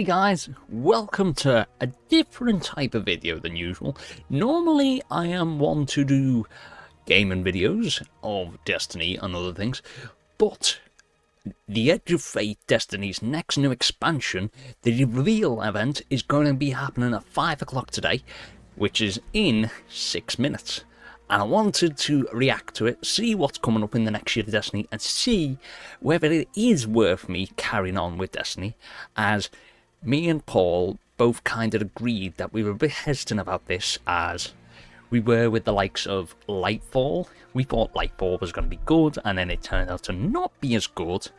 Hey guys, welcome to a different type of video than usual. Normally I am one to do gaming videos of Destiny and other things, but the Edge of Fate, Destiny's next new expansion, the reveal event is going to be happening at 5 o'clock today, which is in 6 minutes. And I wanted to react to it, see what's coming up in the next year of Destiny, and see whether it is worth me carrying on with Destiny, as me and Paul both kind of agreed that we were a bit hesitant about this, as we were with the likes of Lightfall. We thought Lightfall was going to be good, and then it turned out to not be as good.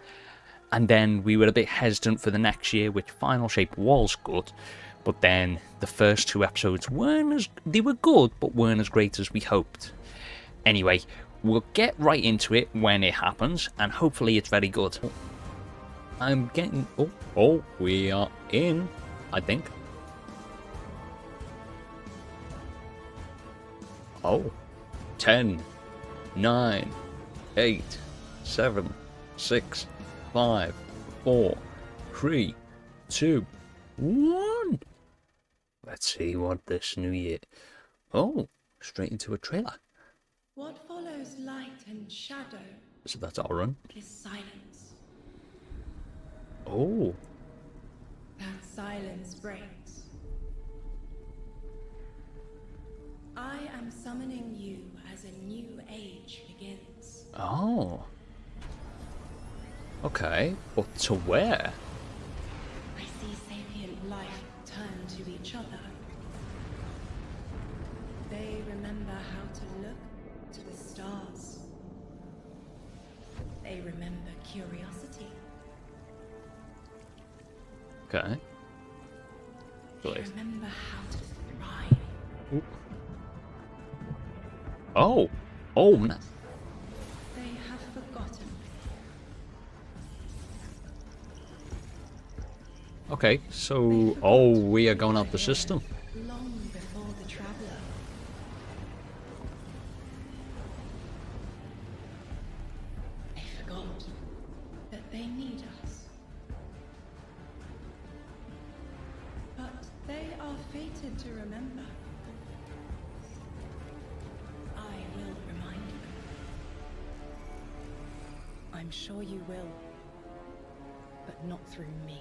And then we were a bit hesitant for the next year, which Final Shape was good. But then the first two episodes they were good, but weren't as great as we hoped. Anyway, we'll get right into it when it happens, and hopefully it's very good. I'm getting... Oh, we are in, I think. Oh, 10, 9, 8, 7, 6, 5, 4, 3, 2, 1. Let's see what this new year... Oh, straight into a trailer. What follows light and shadow So that's our run. is silence. Oh, That silence breaks. I am summoning you as a new age begins. oh. Okay, but to where? I see sapient life turn to each other. They remember how to look to the stars. They remember curiosity. Okay. They Please. remember how to thrive. Oh, oh, no. They have forgotten. Okay, so, oh, we are going out the system. Long before the traveler. They forgot that they need us. But they are fated to remember. I will remind them. I'm sure you will. But not through me.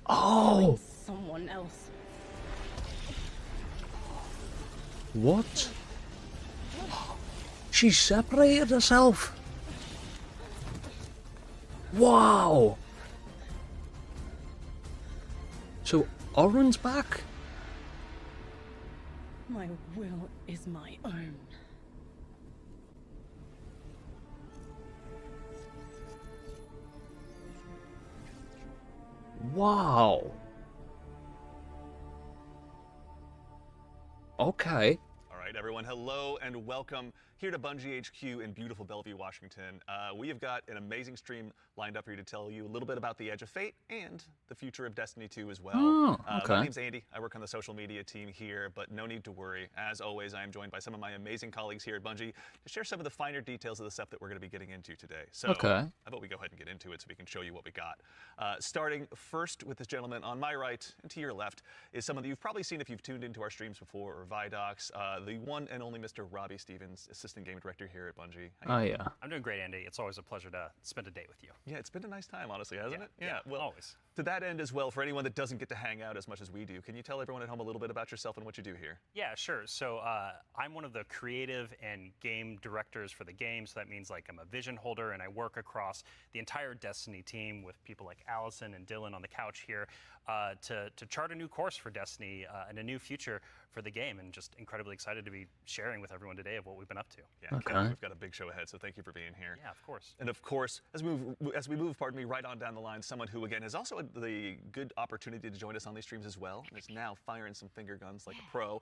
Oh, Someone else. what? She separated herself. Wow. So, Oren's back? My will is my own. Wow. Okay. All right, everyone, hello and welcome here to Bungie HQ in beautiful Bellevue, Washington. We have got an amazing stream lined up for you to tell you a little bit about the Edge of Fate and the future of Destiny 2 as well. Oh, okay. My name's Andy. I work on the social media team here, but no need to worry. As always, I am joined by some of my amazing colleagues here at Bungie to share some of the finer details of the stuff that we're going to be getting into today. So Okay. I thought we go ahead and get into it so we can show you what we got. Starting first with this gentleman on my right and to your left is someone that you've probably seen if you've tuned into our streams before or Vidocs, the one and only Mr. Robbie Stevens, Assistant Game Director here at Bungie. Oh, yeah. I'm doing great, Andy. It's always a pleasure to spend a day with you. Yeah, it's been a nice time, honestly, hasn't it? Yeah, Well, always. to that end as well, for anyone that doesn't get to hang out as much as we do, can you tell everyone at home a little bit about yourself and what you do here? Yeah, sure. So I'm one of the creative and game directors for the game. So that means like I'm a vision holder and I work across the entire Destiny team with people like Allison and Dylan on the couch here to chart a new course for Destiny and a new future for the game, and just incredibly excited to be sharing with everyone today of what we've been up to. Yeah, Okay. we've got a big show ahead, so thank you for being here. Yeah, of course. And of course, as we move, pardon me, right on down the line, someone who again has also had the good opportunity to join us on these streams as well, and is now firing some finger guns like a pro.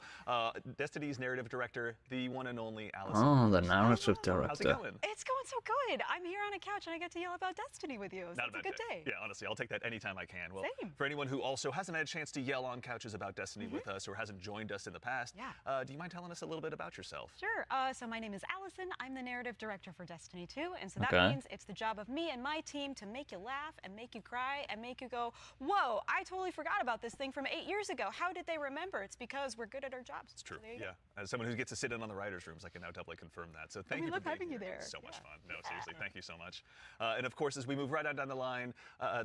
Destiny's narrative director, the one and only Allison. Oh, the narrative How's it director. going? It's going so good. I'm here on a couch and I get to yell about Destiny with you. So Not it's a bad good day. Yeah, honestly, I'll take that anytime I can. Well, Same. for anyone who also hasn't had a chance to yell on couches about Destiny with us or hasn't joined us in the past, Yeah. do you mind telling us a little bit about yourself? Sure. So my name is Allison. I'm the narrative director for Destiny 2, and so that Okay. means it's the job of me and my team to make you laugh and make you cry and make you go, whoa, I totally forgot about this thing from 8 years ago. How did they remember? It's because we're good at our jobs. It's true. So there you go. As someone who gets to sit in on the writers' rooms, I can now doubly confirm that. So thank we you for love being having you here. there. So much fun. No, seriously, thank you so much. And of course, as we move right on down the line,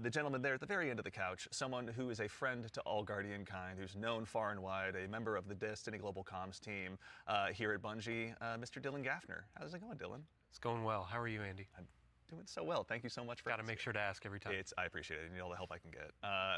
the gentleman there at the very end of the couch, someone who is a friend to all Guardian kind, who's known far and wide, a member of the Destiny Global Comms team here at Bungie, Mr. Dylan Gaffner. How's it going, Dylan? It's going well. How are you, Andy? I'm doing so well. Thank you so much for Got to make sure to ask every time. I appreciate it. You need all the help I can get.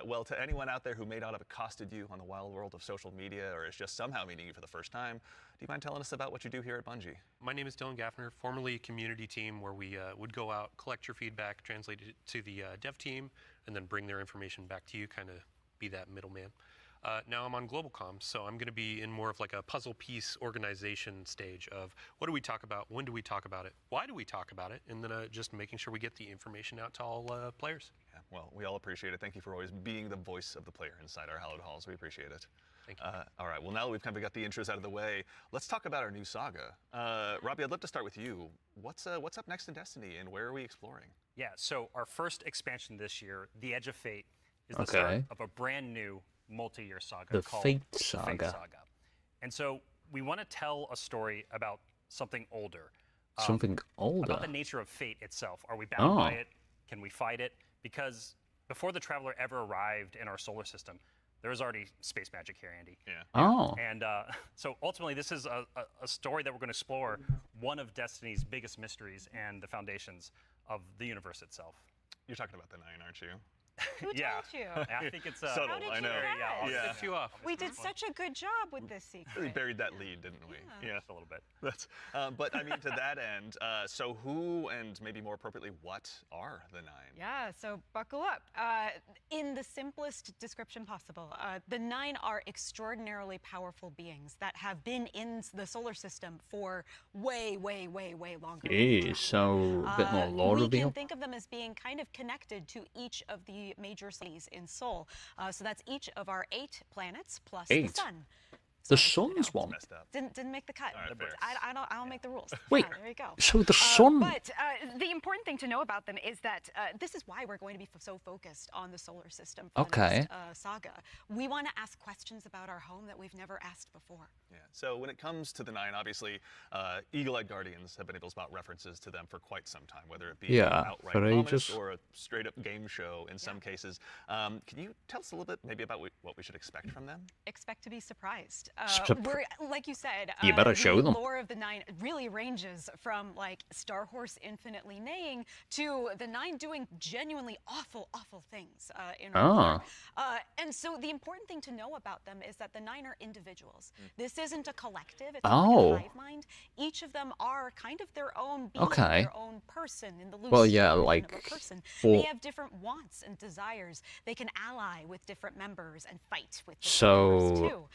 Well, to anyone out there who may not have accosted you on the wild world of social media or is just somehow meeting you for the first time, do you mind telling us about what you do here at Bungie? My name is Dylan Gaffner, formerly community team, where we would go out, collect your feedback, translate it to the dev team, and then bring their information back to you, kind of be that middleman. Now I'm on Global Comms, so I'm going to be in more of like a puzzle piece organization stage of what do we talk about, when do we talk about it, why do we talk about it, and then just making sure we get the information out to all players. Yeah, well, we all appreciate it. Thank you for always being the voice of the player inside our hallowed halls. We appreciate it. Thank you. All right, well, now that we've kind of got the intros out of the way, let's talk about our new saga. Robbie, I'd love to start with you. What's up next in Destiny, and where are we exploring? Yeah, so our first expansion this year, The Edge of Fate, is the start of a brand new multi-year saga called Fate The Saga. Fate Saga. And so we want to tell a story about something older. Something older? About the nature of fate itself. Are we bound by it? Can we fight it? Because before the Traveler ever arrived in our solar system, there was already space magic here, Andy. Yeah. Oh. And so ultimately, this is a story that we're going to explore one of Destiny's biggest mysteries and the foundations of the universe itself. You're talking about the Nine, aren't you? Who Yeah. told you? I think it's Subtle, How did I you know. guess? Yeah. Set you off. We did such a good job with this secret. Really buried that lead, didn't we? Yeah, just a little bit. That's, but I mean, to that end, so who and maybe more appropriately, what are the Nine? Yeah, so buckle up. In the simplest description possible, the Nine are extraordinarily powerful beings that have been in the solar system for way, way, way, way longer. Geez, so a bit more lore We reveal. can think of them as being kind of connected to each of the major cities in Sol. So that's each of our 8 planets plus the 8? sun. The sun's one. Messed up. Didn't make the cut. All right, fair. I don't make the rules. Wait, Yeah, there you go. so the sun... But the important thing to know about them is that this is why we're going to be so focused on the solar system for the Okay. next saga. We want to ask questions about our home that we've never asked before. Yeah. So when it comes to the Nine, obviously, Eagle-eyed Guardians have been able to spot references to them for quite some time, whether it be Yeah, outright for promise ages. or a straight-up game show in some cases. Can you tell us a little bit maybe about what we should expect from them? Expect to be surprised. Surpri- We're, like you said, You better show the them. lore of the Nine really ranges from like Star Horse infinitely neighing to the Nine doing genuinely awful, awful things in our lore. And so the important thing to know about them is that the Nine are individuals. This isn't a collective, it's not like a hive mind. Each of them are kind of their own being, Okay. their own person in the loose Well, yeah, definition like, of a person. for- They have different wants and desires. They can ally with different members and fight with different members So- too.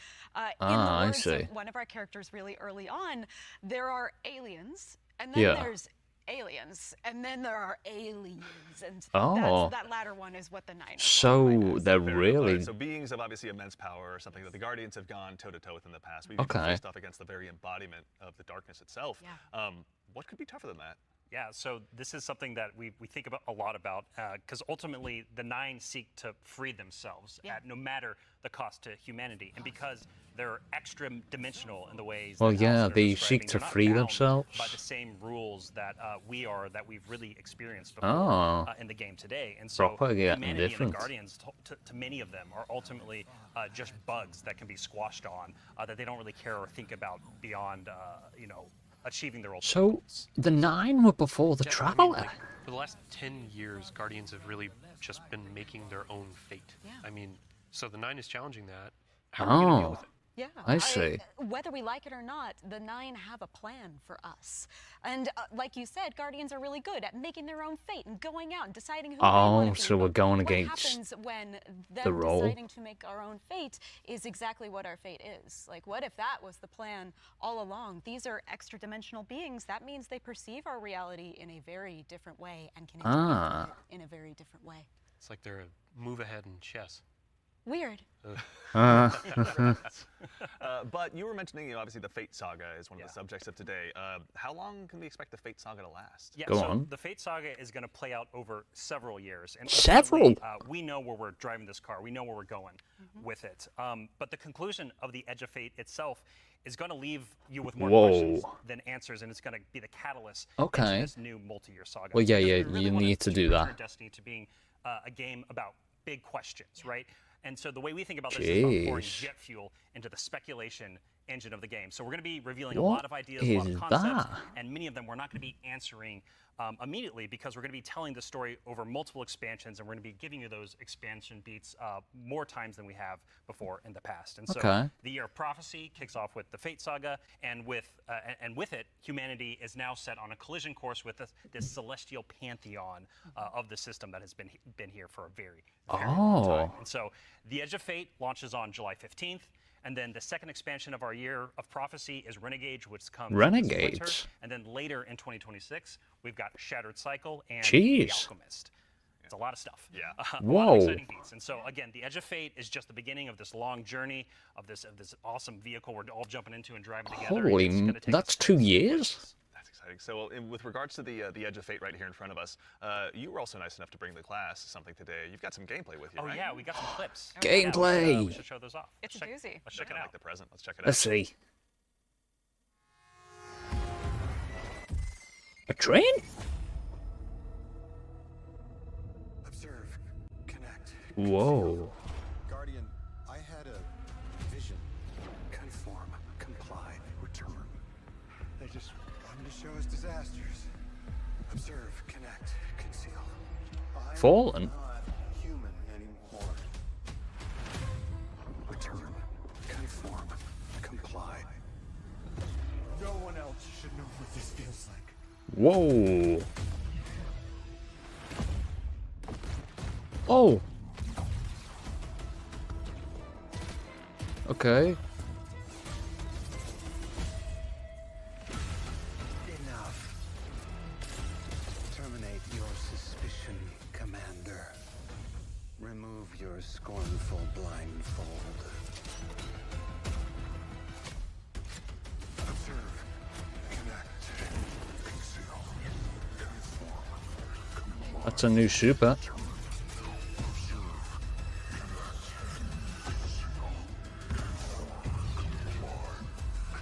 In the I words see. of one of our characters really early on, there are aliens, and then Yeah. there's aliens, and then there are aliens, and Oh. that latter one is what the Nine are So classified as. they're Fair enough. really... So beings of obviously immense power, something that the Guardians have gone toe-to-toe with in the past. We've Okay. even faced off against the very embodiment of the darkness itself. Yeah. What could be tougher than that? Yeah, so this is something that we think about a lot about because ultimately the Nine seek to free themselves at no matter the cost to humanity, and because they're extra dimensional in the ways. Well, that yeah, Allison are they describing, seek to they're not free bound themselves. by the same rules that we've really experienced before Oh. in the game today, and so Proper getting humanity and different. the Guardians, to many of them, are ultimately just bugs that can be squashed on that they don't really care or think about beyond achieving their ultimate So goals. the Nine were before the Yeah, I mean, Traveler? like, for the last 10 years, Guardians have really just been making their own fate. Yeah. I mean, so the Nine is challenging that. How are we going to deal with it? Yeah, I see. Whether we like it or not, the Nine have a plan for us. And like you said, Guardians are really good at making their own fate and going out and deciding who they want to be. so we're But going what against happens when the them role? deciding to make our own fate is exactly what our fate is. Like, what if that was the plan all along? These are extra-dimensional beings. That means they perceive our reality in a very different way and can interact with it in a very different way. It's like they're a move ahead in chess. Weird. But you were mentioning, obviously the Fate Saga is one of the subjects of today. How long can we expect the Fate Saga to last? Yeah, Go so on. the Fate Saga is going to play out over several years. And Several? ultimately, we know where we're driving this car. We know where we're going with it. But the conclusion of the Edge of Fate itself is going to leave you with more questions than answers, and it's going to be the catalyst into this new multi-year saga. Well, yeah, Because yeah, we really you wanted need to do return that. Destiny to being a game about big questions, right? And so the way we think about this is about pouring Jeez. jet fuel into the speculation engine of the game. So we're going to be revealing a What lot of ideas, a lot of is concepts, that? and many of them we're not going to be answering immediately because we're going to be telling the story over multiple expansions, and we're going to be giving you those expansion beats more times than we have before in the past. And so the Year of Prophecy kicks off with the Fate Saga, and with it, humanity is now set on a collision course with this celestial pantheon of the system that has been here for a very long time. And so the Edge of Fate launches on July 15th. And then the second expansion of our Year of Prophecy is Renegade, which comes this winter. And then later in 2026, we've got Shattered Cycle and The Alchemist. It's a lot of stuff. Yeah. A lot of exciting beats. And so again, the Edge of Fate is just the beginning of this long journey of this awesome vehicle we're all jumping into and driving together. Holy, that's 2 years? That's exciting. So with regards to the Edge of Fate right here in front of us, you were also nice enough to bring the class something today. You've got some gameplay with you, right? Oh yeah, we got some clips. Gameplay! Yeah, we should show those off. It's a doozy. Let's check it out. Like the present. Let's check it out. Let's see. A train? Observe, connect. Whoa. Guardian, I had a vision. Conform, comply, return. They just wanted to show us disasters. Observe, connect, conceal. I'm Fallen? not human anymore. Return, conform, comply. No one else should know what this feels like. Whoa. Oh. Okay. Enough. Terminate your suspicion, Commander. Remove your scornful blindfold. Observe, connect, conceal, conform, comply. That's a new super.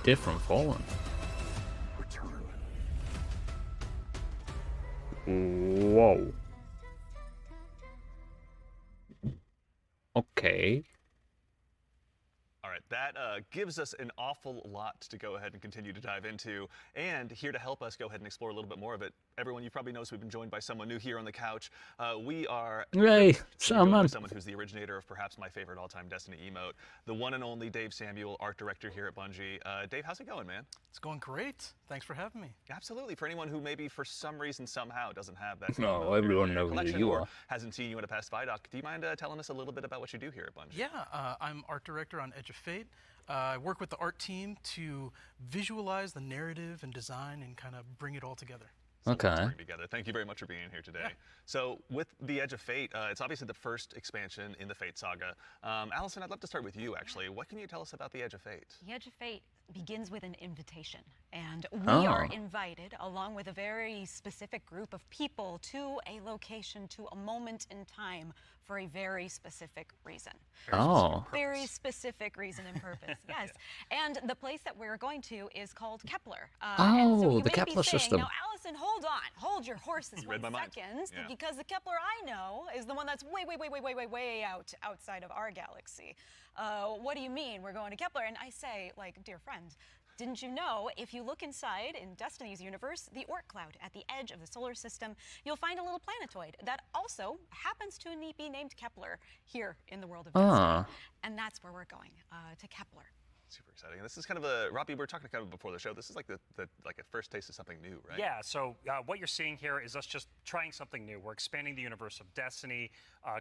Different Fallen. Whoa. Okay. All right, that gives us an awful lot to go ahead and continue to dive into. And here to help us go ahead and explore a little bit more of it, everyone, you probably noticed we've been joined by someone new here on the couch. We are Hey, joined by Salman. someone who's the originator of perhaps my favorite all-time Destiny emote, the one and only Dave Samuel, art director here at Bungie. Dave, how's it going, man? It's going great. Thanks for having me. Absolutely. For anyone who maybe for some reason somehow doesn't have that No, emote in everyone their knows who collection you or are. hasn't seen you in a past VIDOC, do you mind telling us a little bit about what you do here at Bungie? Yeah, I'm art director on Edge of Fate. I work with the art team to visualize the narrative and design and kind of bring it all together. Okay. Bring together. Thank you very much for being here today. So with the Edge of Fate, it's obviously the first expansion in the Fate saga. Allison, I'd love to start with you, actually. What can you tell us about the Edge of Fate? The Edge of Fate begins with an invitation, and we are Oh. invited, along with a very specific group of people, to a location, to a moment in time, for a very specific reason. Oh. Very specific reason and purpose, yes. And the place that we're going to is called Kepler. And so Oh, you the may Kepler be saying, system. Now, Allison, hold on. Hold your horses You read my 1 mind. second, Yeah. because the Kepler I know is the one that's way outside of our galaxy. What do you mean we're going to Kepler? And I say, like, dear friend, didn't you know if you look inside in Destiny's universe, the Oort cloud at the edge of the solar system, you'll find a little planetoid that also happens to be named Kepler here in the world of Destiny. And that's where we're going, to Kepler. Super exciting. And this is kind of a, Robbie, we were talking kind of before the show. This is like the like a first taste of something new, right? Yeah. So what you're seeing here is us just trying something new. We're expanding the universe of Destiny,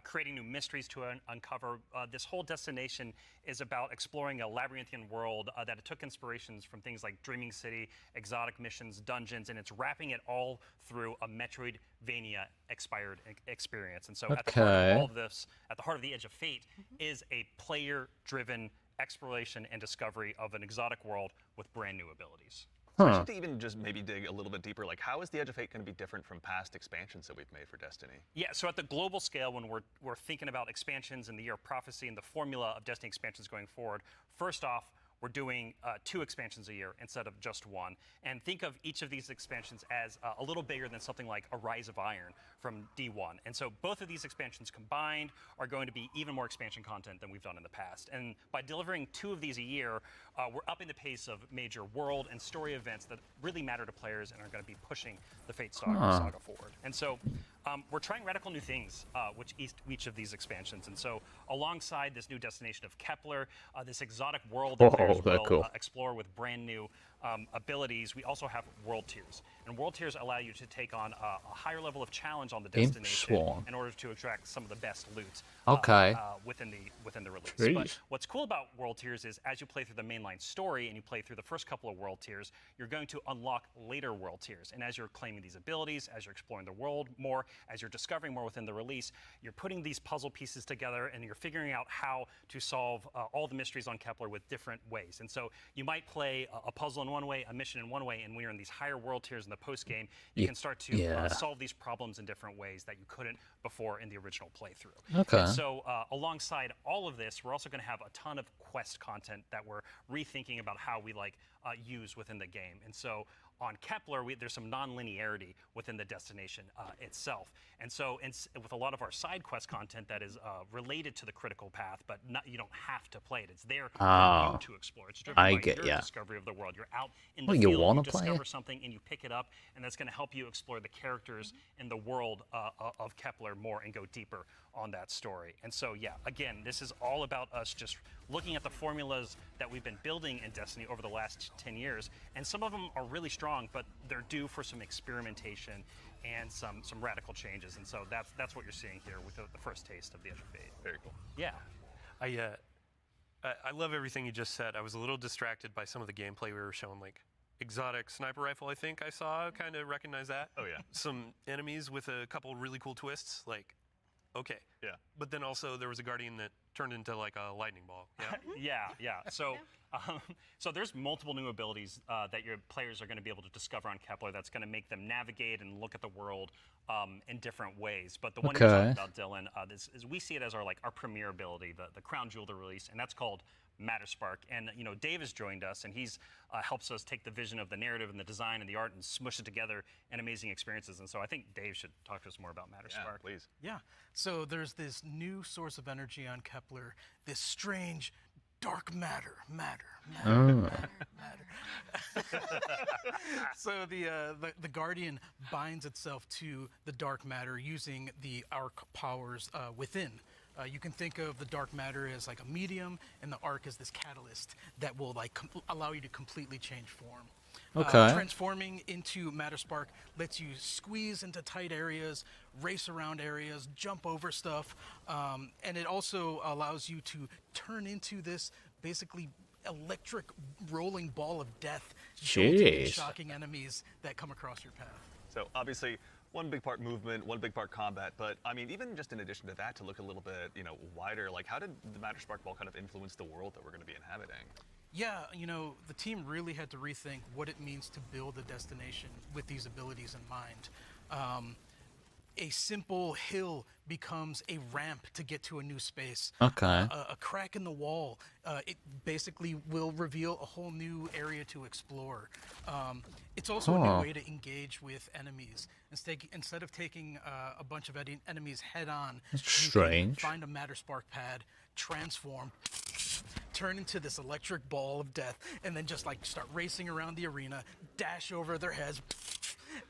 creating new mysteries to uncover. This whole destination is about exploring a labyrinthian world that it took inspirations from things like Dreaming City, exotic missions, dungeons, and it's wrapping it all through a Metroidvania inspired experience. And so at the heart of all of this, at the heart of the Edge of Fate, is a player-driven exploration and discovery of an exotic world with brand new abilities. So I should even just maybe dig a little bit deeper. Like, how is the Edge of Fate going to be different from past expansions that we've made for Destiny? Yeah, so at the global scale, when we're thinking about expansions in the Year of Prophecy and the formula of Destiny expansions going forward, first off, we're doing 2 expansions a year instead of just 1. And think of each of these expansions as a little bigger than something like a Rise of Iron from D1. And so both of these expansions combined are going to be even more expansion content than we've done in the past. And by delivering 2 of these a year, we're upping the pace of major world and story events that really matter to players and are going to be pushing the Fate saga forward. And so we're trying radical new things with each of these expansions. And so alongside this new destination of Kepler, this exotic world that players will explore with brand new abilities, we also have world tiers. And world tiers allow you to take on a higher level of challenge on the destination in order to extract some of the best loot within the release. Jeez. But what's cool about world tiers is as you play through the mainline story and you play through the first couple of world tiers, you're going to unlock later world tiers. And as you're claiming these abilities, as you're exploring the world more, as you're discovering more within the release, you're putting these puzzle pieces together and you're figuring out how to solve all the mysteries on Kepler with different ways. And so you might play a puzzle in one way, a mission in one way, and when you're in these higher world tiers in the post game, you can start to solve these problems in different ways that you couldn't before in the original playthrough. Okay. And so alongside all of this, we're also going to have a ton of quest content that we're rethinking about how we use within the game. And so on Kepler, there's some non-linearity within the destination itself. And so with a lot of our side quest content that is related to the critical path, but you don't have to play it. It's there for you to explore. It's driven by your discovery of the world. You're out in the field, you discover something, and you pick it up, and that's going to help you explore the characters and the world of Kepler more and go deeper on that story. And so, yeah, again, this is all about us just looking at the formulas that we've been building in Destiny over the last 10 years. And some of them are really strong, but they're due for some experimentation and some radical changes. And so that's what you're seeing here with the first taste of the Edge of Fate. Very cool. Yeah. I love everything you just said. I was a little distracted by some of the gameplay we were showing, like exotic sniper rifle, I think I saw, kind of recognize that. Oh, yeah. Some enemies with a couple really cool twists, like, okay. Yeah. But then also there was a Guardian that turned into like a lightning ball. Yeah. Yeah. So, so there's multiple new abilities that your players are going to be able to discover on Kepler that's going to make them navigate and look at the world in different ways. But the one you're talking about, Dylan, is we see it as our premier ability, the crown jewel to release, and that's called Matter Spark. And Dave has joined us, and he's helps us take the vision of the narrative and the design and the art and smush it together in amazing experiences. And so I think Dave should talk to us more about Matter Spark. Please. Yeah. So there's this new source of energy on Kepler, this strange dark matter. So the Guardian binds itself to the dark matter using the arc powers within. You can think of the dark matter as like a medium, and the arc as this catalyst that will allow you to completely change form. Transforming into Matter Spark lets you squeeze into tight areas, race around areas, jump over stuff, and it also allows you to turn into this basically electric rolling ball of death, shocking enemies that come across your path. So obviously, one big part movement, one big part combat, but I mean, even just in addition to that, to look a little bit, wider, like how did the Matter Spark Ball kind of influence the world that we're going to be inhabiting? Yeah, the team really had to rethink what it means to build a destination with these abilities in mind. A simple hill becomes a ramp to get to a new space. A crack in the wall, it basically will reveal a whole new area to explore. It's also a new way to engage with enemies. Instead of taking a bunch of enemies head on, you can find a Matter Spark pad, transform, turn into this electric ball of death, and then just start racing around the arena, dash over their heads,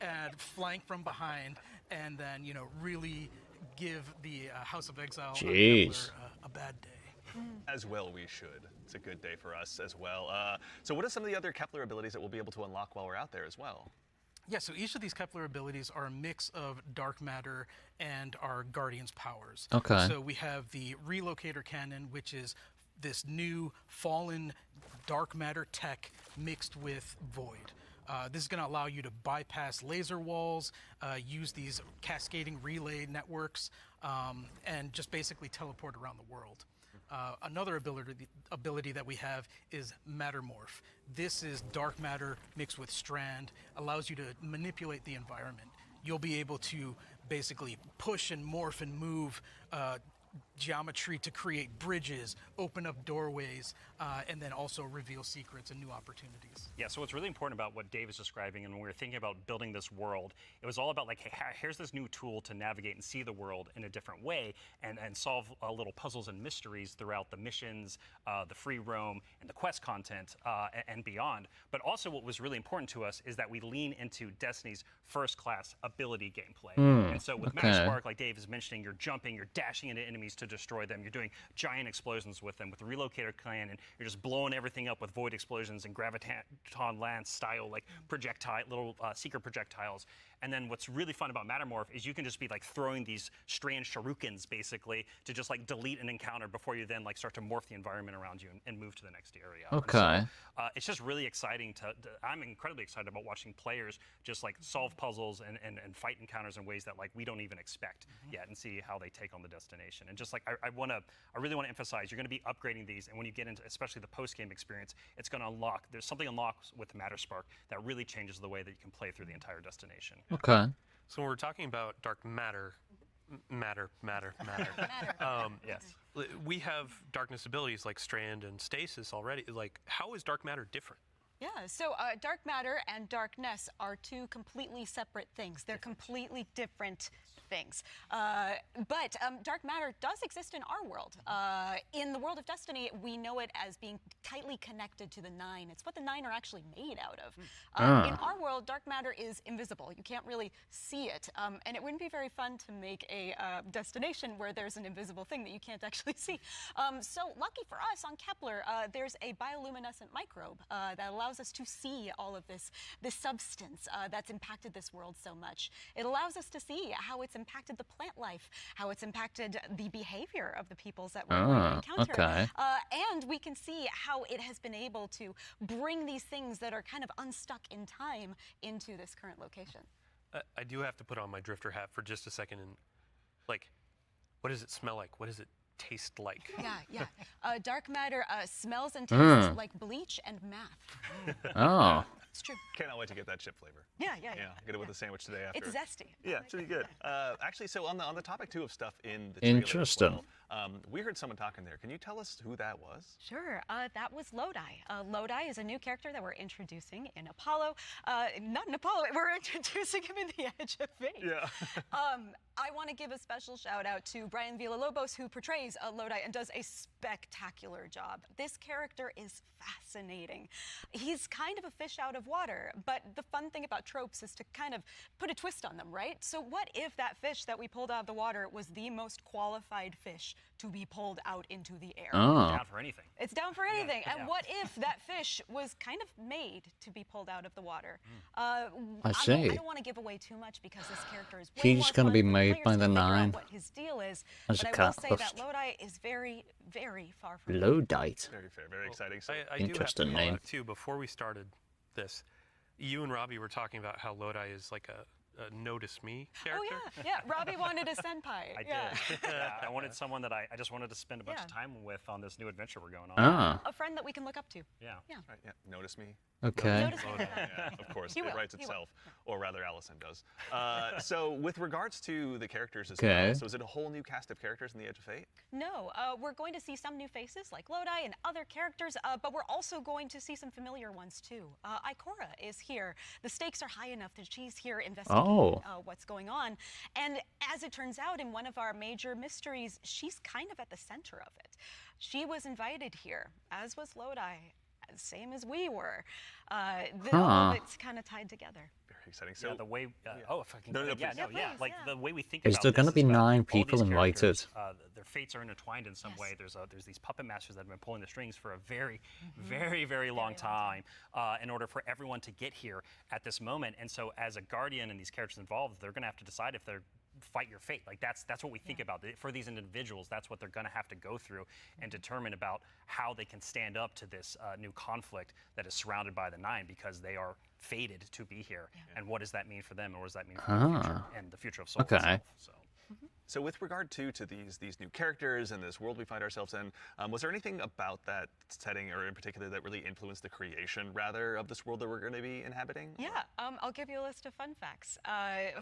and flank from behind, and then really give the House of Exile on Kepler a bad day. As well we should. It's a good day for us as well. So what are some of the other Kepler abilities that we'll be able to unlock while we're out there as well? Yeah, so each of these Kepler abilities are a mix of dark matter and our Guardian's powers. Okay. So we have the Relocator Cannon, which is this new fallen dark matter tech mixed with void. This is going to allow you to bypass laser walls, use these cascading relay networks, and just basically teleport around the world. Another ability that we have is Mattermorph. This is dark matter mixed with strand, allows you to manipulate the environment. You'll be able to basically push and morph and move geometry to create bridges, open up doorways, and then also reveal secrets and new opportunities. Yeah, so what's really important about what Dave is describing, and when we were thinking about building this world, it was all about like, hey, here's this new tool to navigate and see the world in a different way and solve little puzzles and mysteries throughout the missions, the free roam, and the quest content, and beyond. But also what was really important to us is that we lean into Destiny's first-class ability gameplay. And so with Matterspark, like Dave is mentioning, you're jumping, you're dashing into enemies to destroy them, you're doing giant explosions with them. With the Relocator Cannon, you're just blowing everything up with void explosions and graviton lance style like projectile, little secret projectiles. And then what's really fun about Mattermorph is you can just be like throwing these strange shurikens basically to just like delete an encounter before you then like start to morph the environment around you and move to the next area. Okay. So, it's just really exciting I'm incredibly excited about watching players just like solve puzzles and fight encounters in ways that like we don't even expect yet, and see how they take on the destination. And just like I really want to emphasize, you're going to be upgrading these, and when you get into especially the post-game experience, it's going to unlock, there's something unlocks with Matterspark that really changes the way that you can play through the entire destination. Okay. So when we're talking about dark matter, Yes. we have darkness abilities like strand and stasis already. Like, how is dark matter different? Yeah, so dark matter and darkness are two completely separate things. They're completely different things. But dark matter does exist in our world. In the world of Destiny, we know it as being tightly connected to the Nine. It's what the Nine are actually made out of. In our world, dark matter is invisible. You can't really see it. And it wouldn't be very fun to make a destination where there's an invisible thing that you can't actually see. So lucky for us on Kepler, there's a bioluminescent microbe that allows us to see all of this substance that's impacted this world so much. It allows us to see how it's impacted the plant life, how it's impacted the behavior of the peoples that we're going to encounter. Okay. And we can see how it has been able to bring these things that are kind of unstuck in time into this current location. I do have to put on my drifter hat for just a second and, like, what does it smell like? What does it taste like? Yeah. Dark matter smells and tastes like bleach and math. Oh. It's true. Cannot wait to get that chip flavor. Yeah. Get it with a sandwich today after. It's zesty. Yeah, it should be good. Actually, so on the topic too of stuff in the trailer as Interesting. well, we heard someone talking there. Can you tell us who that was? Sure, that was Lodi. Lodi is a new character that we're introducing in Apollo. Not in Apollo, we're introducing him in The Edge of Fate. Yeah. I want to give a special shout out to Brian Villalobos, who portrays Lodi and does a spectacular job. This character is fascinating. He's kind of a fish out of water, but the fun thing about tropes is to kind of put a twist on them, right? So what if that fish that we pulled out of the water was the most qualified fish to be pulled out into the air? Down for anything. It's down for anything. Yeah. And what if that fish was kind of made to be pulled out of the water? I I see. don't want to give away too much because this character is way He's more gonna fun be for the made players by to the figure out Nine what his deal is. as But a I will say that catalyst. Lodi is very, very far from Lodite. Very fair, very exciting. So, I do have to Interesting call name. out, too, before we started this, you and Robbie were talking about how Lodi is like a notice me character. Oh, yeah. Robbie wanted a senpai. I did. I wanted someone that I just wanted to spend a bunch of time with on this new adventure we're going on. Ah. A friend that we can look up to. Yeah. right, yeah. Notice me. Okay. Notice me. Yeah, of course. He It will, writes he will. itself, or rather, Allison does. So, with regards to the characters as Okay. well, so is it a whole new cast of characters in The Edge of Fate? No, we're going to see some new faces like Lodi and other characters, but we're also going to see some familiar ones too. Ikora is here. The stakes are high enough that she's here investigating what's going on. And as it turns out, in one of our major mysteries, she's kind of at the center of it. She was invited here, as was Lodi, same as we were. All of it's kind of tied together. Very exciting. So, Yeah, the way. If I can. No, no, Yeah, please. no, Yeah, yeah. please, Like yeah. the way we think Is about there this gonna is be about 9 all these people invited? characters, their fates are intertwined in some way. There's these puppet masters that have been pulling the strings for a very, very long time in order for everyone to get here at this moment. And so as a guardian and these characters involved, they're going to have to decide if they're fight your fate. Like that's what we think about. For these individuals, that's what they're going to have to go through and determine about how they can stand up to this new conflict that is surrounded by the Nine, because they are fated to be here. And what does that mean for them, and what does that mean for the future and the future of Soul itself? So with regard to these new characters and this world we find ourselves in, was there anything about that setting, or in particular, that really influenced the creation, rather, of this world that we're going to be inhabiting? Yeah, I'll give you a list of fun facts.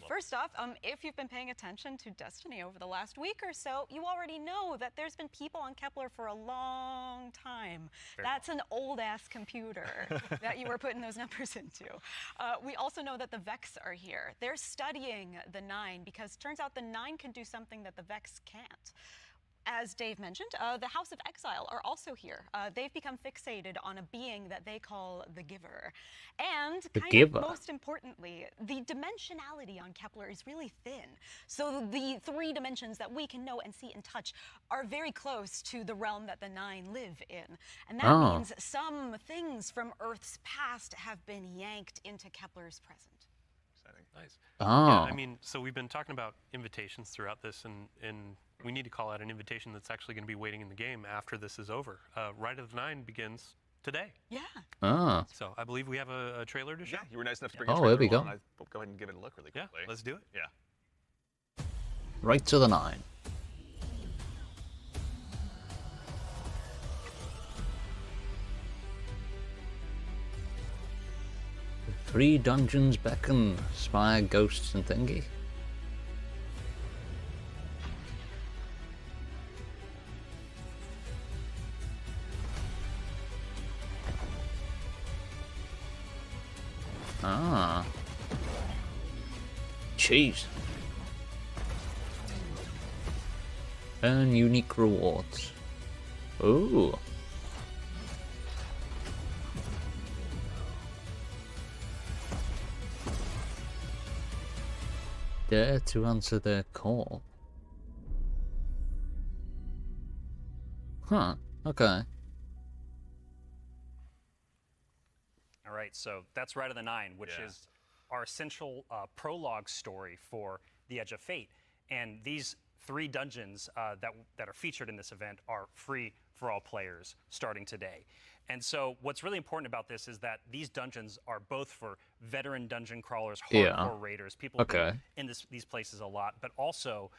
First off, if you've been paying attention to Destiny over the last week or so, you already know that there's been people on Kepler for a long time. That's an old-ass computer that you were putting those numbers into. We also know that the Vex are here. They're studying the Nine, because it turns out the Nine can do something that the Vex can't. As Dave mentioned, the House of Exile are also here. They've become fixated on a being that they call the Giver. And most importantly, the dimensionality on Kepler is really thin. So the 3 dimensions that we can know and see and touch are very close to the realm that the Nine live in. And that means some things from Earth's past have been yanked into Kepler's present. Nice. Yeah, I mean, so we've been talking about invitations throughout this, and we need to call out an invitation that's actually going to be waiting in the game after this is over. Rite of the Nine begins today. Yeah. So I believe we have a trailer to show. Yeah, you were nice enough to bring a trailer there we go. along. I'll go ahead and give it a look really quickly. Yeah, let's do it. Yeah. Right to the Nine. The 3 dungeons beckon, spire, ghosts, and thingy. Jeez. Earn unique rewards. Ooh. Dare to answer their call. Huh, okay. All right, so that's Rite of the Nine, which is our essential prologue story for the Edge of Fate. And these 3 dungeons that are featured in this event are free for all players starting today. And so what's really important about this is that these dungeons are both for veteran dungeon crawlers, hardcore raiders, people who've been in these places a lot, but also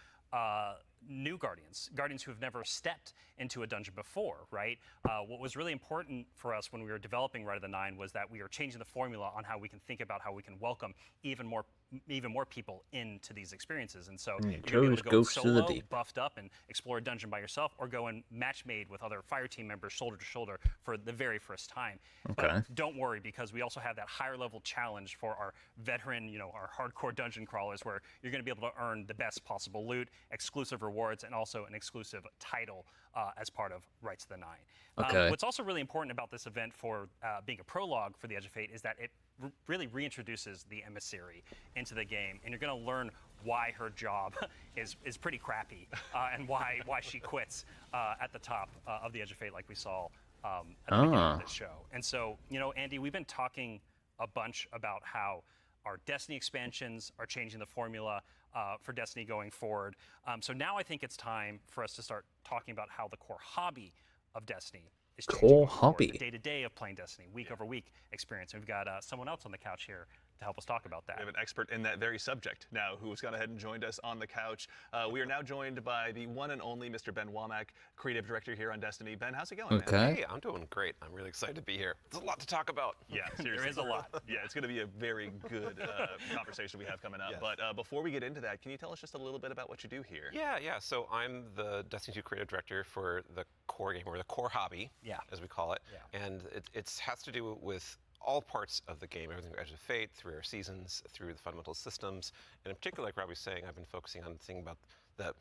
new guardians who have never stepped into a dungeon before, right? What was really important for us when we were developing Rite of the Nine was that we are changing the formula on how we can think about how we can welcome even more people into these experiences. And so you're able to go solo, buffed up, and explore a dungeon by yourself, or go and match made with other fire team members shoulder to shoulder for the very first time. But don't worry, because we also have that higher level challenge for our veteran, our hardcore dungeon crawlers, where you're going to be able to earn the best possible loot, exclusive rewards, and also an exclusive title as part of Rites of the Nine. What's also really important about this event for being a prologue for the Edge of Fate is that it really reintroduces the emissary into the game, and you're going to learn why her job is pretty crappy and why she quits at the top of the Edge of Fate, like we saw at the beginning of this show. And so, Andy, we've been talking a bunch about how our Destiny expansions are changing the formula for Destiny going forward. So now I think it's time for us to start talking about how the core hobby of Destiny is changing. Core hobby. The day-to-day of playing Destiny, week-over-week experience. And we've got someone else on the couch here to help us talk about that. We have an expert in that very subject now who's gone ahead and joined us on the couch. We are now joined by the one and only Mr. Ben Womack, creative director here on Destiny. Ben, how's it going, man? Hey, I'm doing great. I'm really excited to be here. There's a lot to talk about. Yeah, seriously. There is a lot. Yeah, it's going to be a very good conversation we have coming up. Yes. But before we get into that, can you tell us just a little bit about what you do here? Yeah. So I'm the Destiny 2 creative director for the core game, or the core hobby, as we call it. Yeah. And it has to do with all parts of the game, everything from Edge of Fate, through our seasons, through the fundamental systems. And in particular, like Robbie was saying, I've been focusing on thinking about the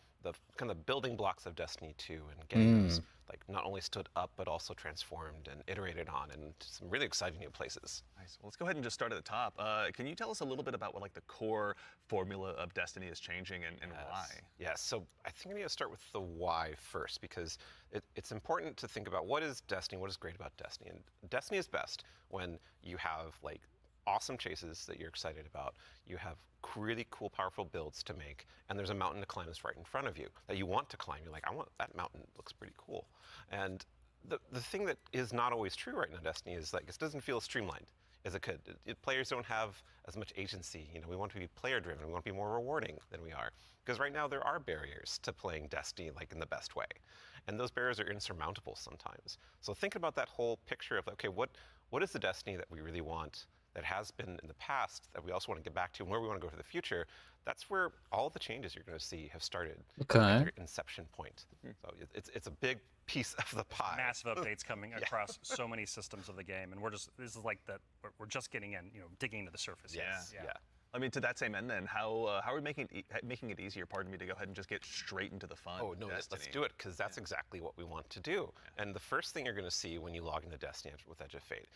kind of building blocks of Destiny 2 and getting those like not only stood up but also transformed and iterated on in some really exciting new places. Nice. Well, let's go ahead and just start at the top. Can you tell us a little bit about what like the core formula of Destiny is changing and why? Yes. So I think I need to start with the why first, because it's important to think about what is Destiny, what is great about Destiny. And Destiny is best when you have like awesome chases that you're excited about, you have really cool, powerful builds to make, and there's a mountain to climb that's right in front of you that you want to climb. You're like, I want that mountain, it looks pretty cool. And the thing that is not always true right now in Destiny is like it doesn't feel streamlined as it could. Players don't have as much agency. You know, we want to be player driven, we want to be more rewarding than we are. Because right now there are barriers to playing Destiny like in the best way. And those barriers are insurmountable sometimes. So think about that whole picture of, okay, what is the Destiny that we really want, that has been in the past, that we also want to get back to, and where we want to go for the future? That's where all the changes you're going to see have started at their inception point. So it's a big piece of the pie. Massive updates coming across so many systems of the game, and this is like we're just getting in, digging into the surface. Yeah. I mean, to that same end, then, how are we making it easier? Pardon me, to go ahead and just get straight into the fun. Oh no, let's do it, because that's exactly what we want to do. And the first thing you're going to see when you log into Destiny with Edge of Fate,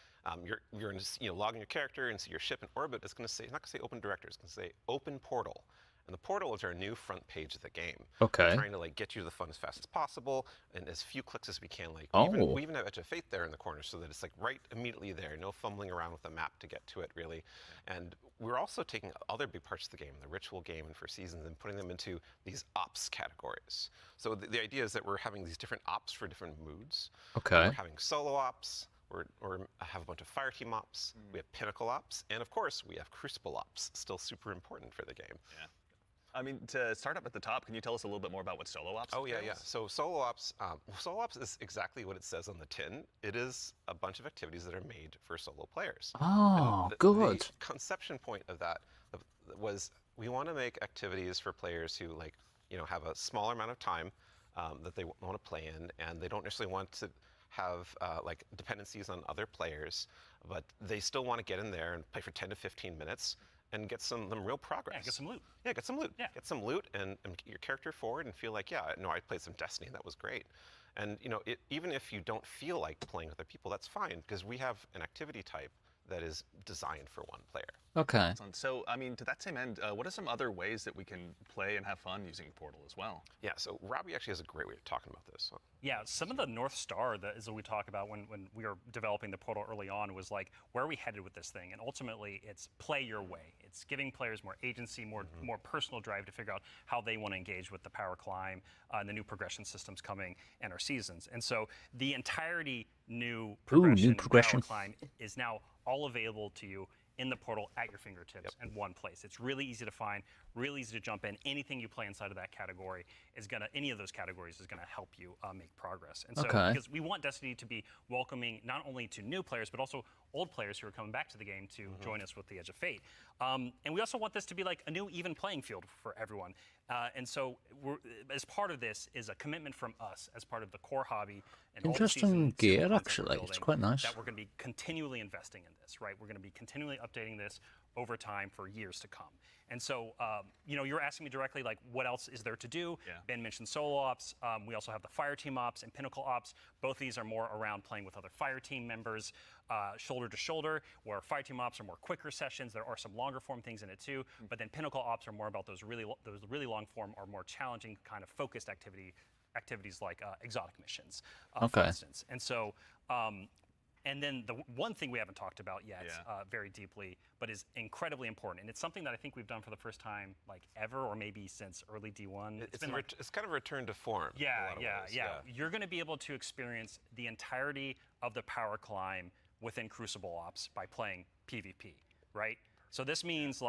you're going to log in your character and see your ship in orbit. It's going to say, it's not going to say Open Director, it's going to say Open Portal. And the portal is our new front page of the game. Okay. We're trying to like get you to the fun as fast as possible and as few clicks as we can. Like we even have Edge of Fate there in the corner, so that it's like right immediately there. No fumbling around with the map to get to it, really. And we're also taking other big parts of the game, the ritual game and for seasons, and putting them into these ops categories. So the idea is that we're having these different ops for different moods. Okay. We're having solo ops. We have a bunch of fire team ops. We have pinnacle ops, and of course we have crucible ops. Still super important for the game. Yeah. I mean, to start up at the top, can you tell us a little bit more about what solo ops is? Oh, yeah. So solo ops is exactly what it says on the tin. It is a bunch of activities that are made for solo players. Oh, good. The conception point of that was we want to make activities for players who have a smaller amount of time that they want to play in, and they don't necessarily want to have dependencies on other players, but they still want to get in there and play for 10 to 15 minutes. And get some real progress. Yeah, get some loot. Yeah, get some loot. Yeah. Get some loot and get your character forward and feel like, I played some Destiny, that was great. And even if you don't feel like playing with other people, that's fine, because we have an activity type that is designed for one player. Okay. So, I mean, to that same end, what are some other ways that we can play and have fun using Portal as well? Yeah, so Robbie actually has a great way of talking about this. So. Yeah, some of the North Star that is what we talk about when we were developing the Portal early on was like, where are we headed with this thing? And ultimately, it's play your way. It's giving players more agency, more personal drive to figure out how they want to engage with the power climb and the new progression systems coming and our seasons. And so the entirety new progression. Power climb is now all available to you in the Portal at your fingertips in one place. It's really easy to find, really easy to jump in. Anything you play inside of that category any of those categories is gonna help you make progress. And so, because we want Destiny to be welcoming not only to new players, but also old players who are coming back to the game to join us with the Edge of Fate. And we also want this to be like a new even playing field for everyone. And so as part of this is a commitment from us as part of the core hobby. And interesting gear, actually. It's quite nice. That we're going to be continually investing in this, right? We're going to be continually updating this over time for years to come. And so, you're asking me directly, like, what else is there to do? Yeah. Ben mentioned solo ops. We also have the fire team ops and pinnacle ops. Both of these are more around playing with other fire team members, shoulder to shoulder, where fire team ops are more quicker sessions. There are some longer form things in it too, but then pinnacle ops are more about those really long form or more challenging kind of focused activities like exotic missions, for instance. And so, and then the one thing we haven't talked about yet very deeply, but is incredibly important, and it's something that I think we've done for the first time ever, or maybe since early D1. It's kind of a return to form. Yeah. You're going to be able to experience the entirety of the power climb within Crucible Ops by playing PvP, right? So this means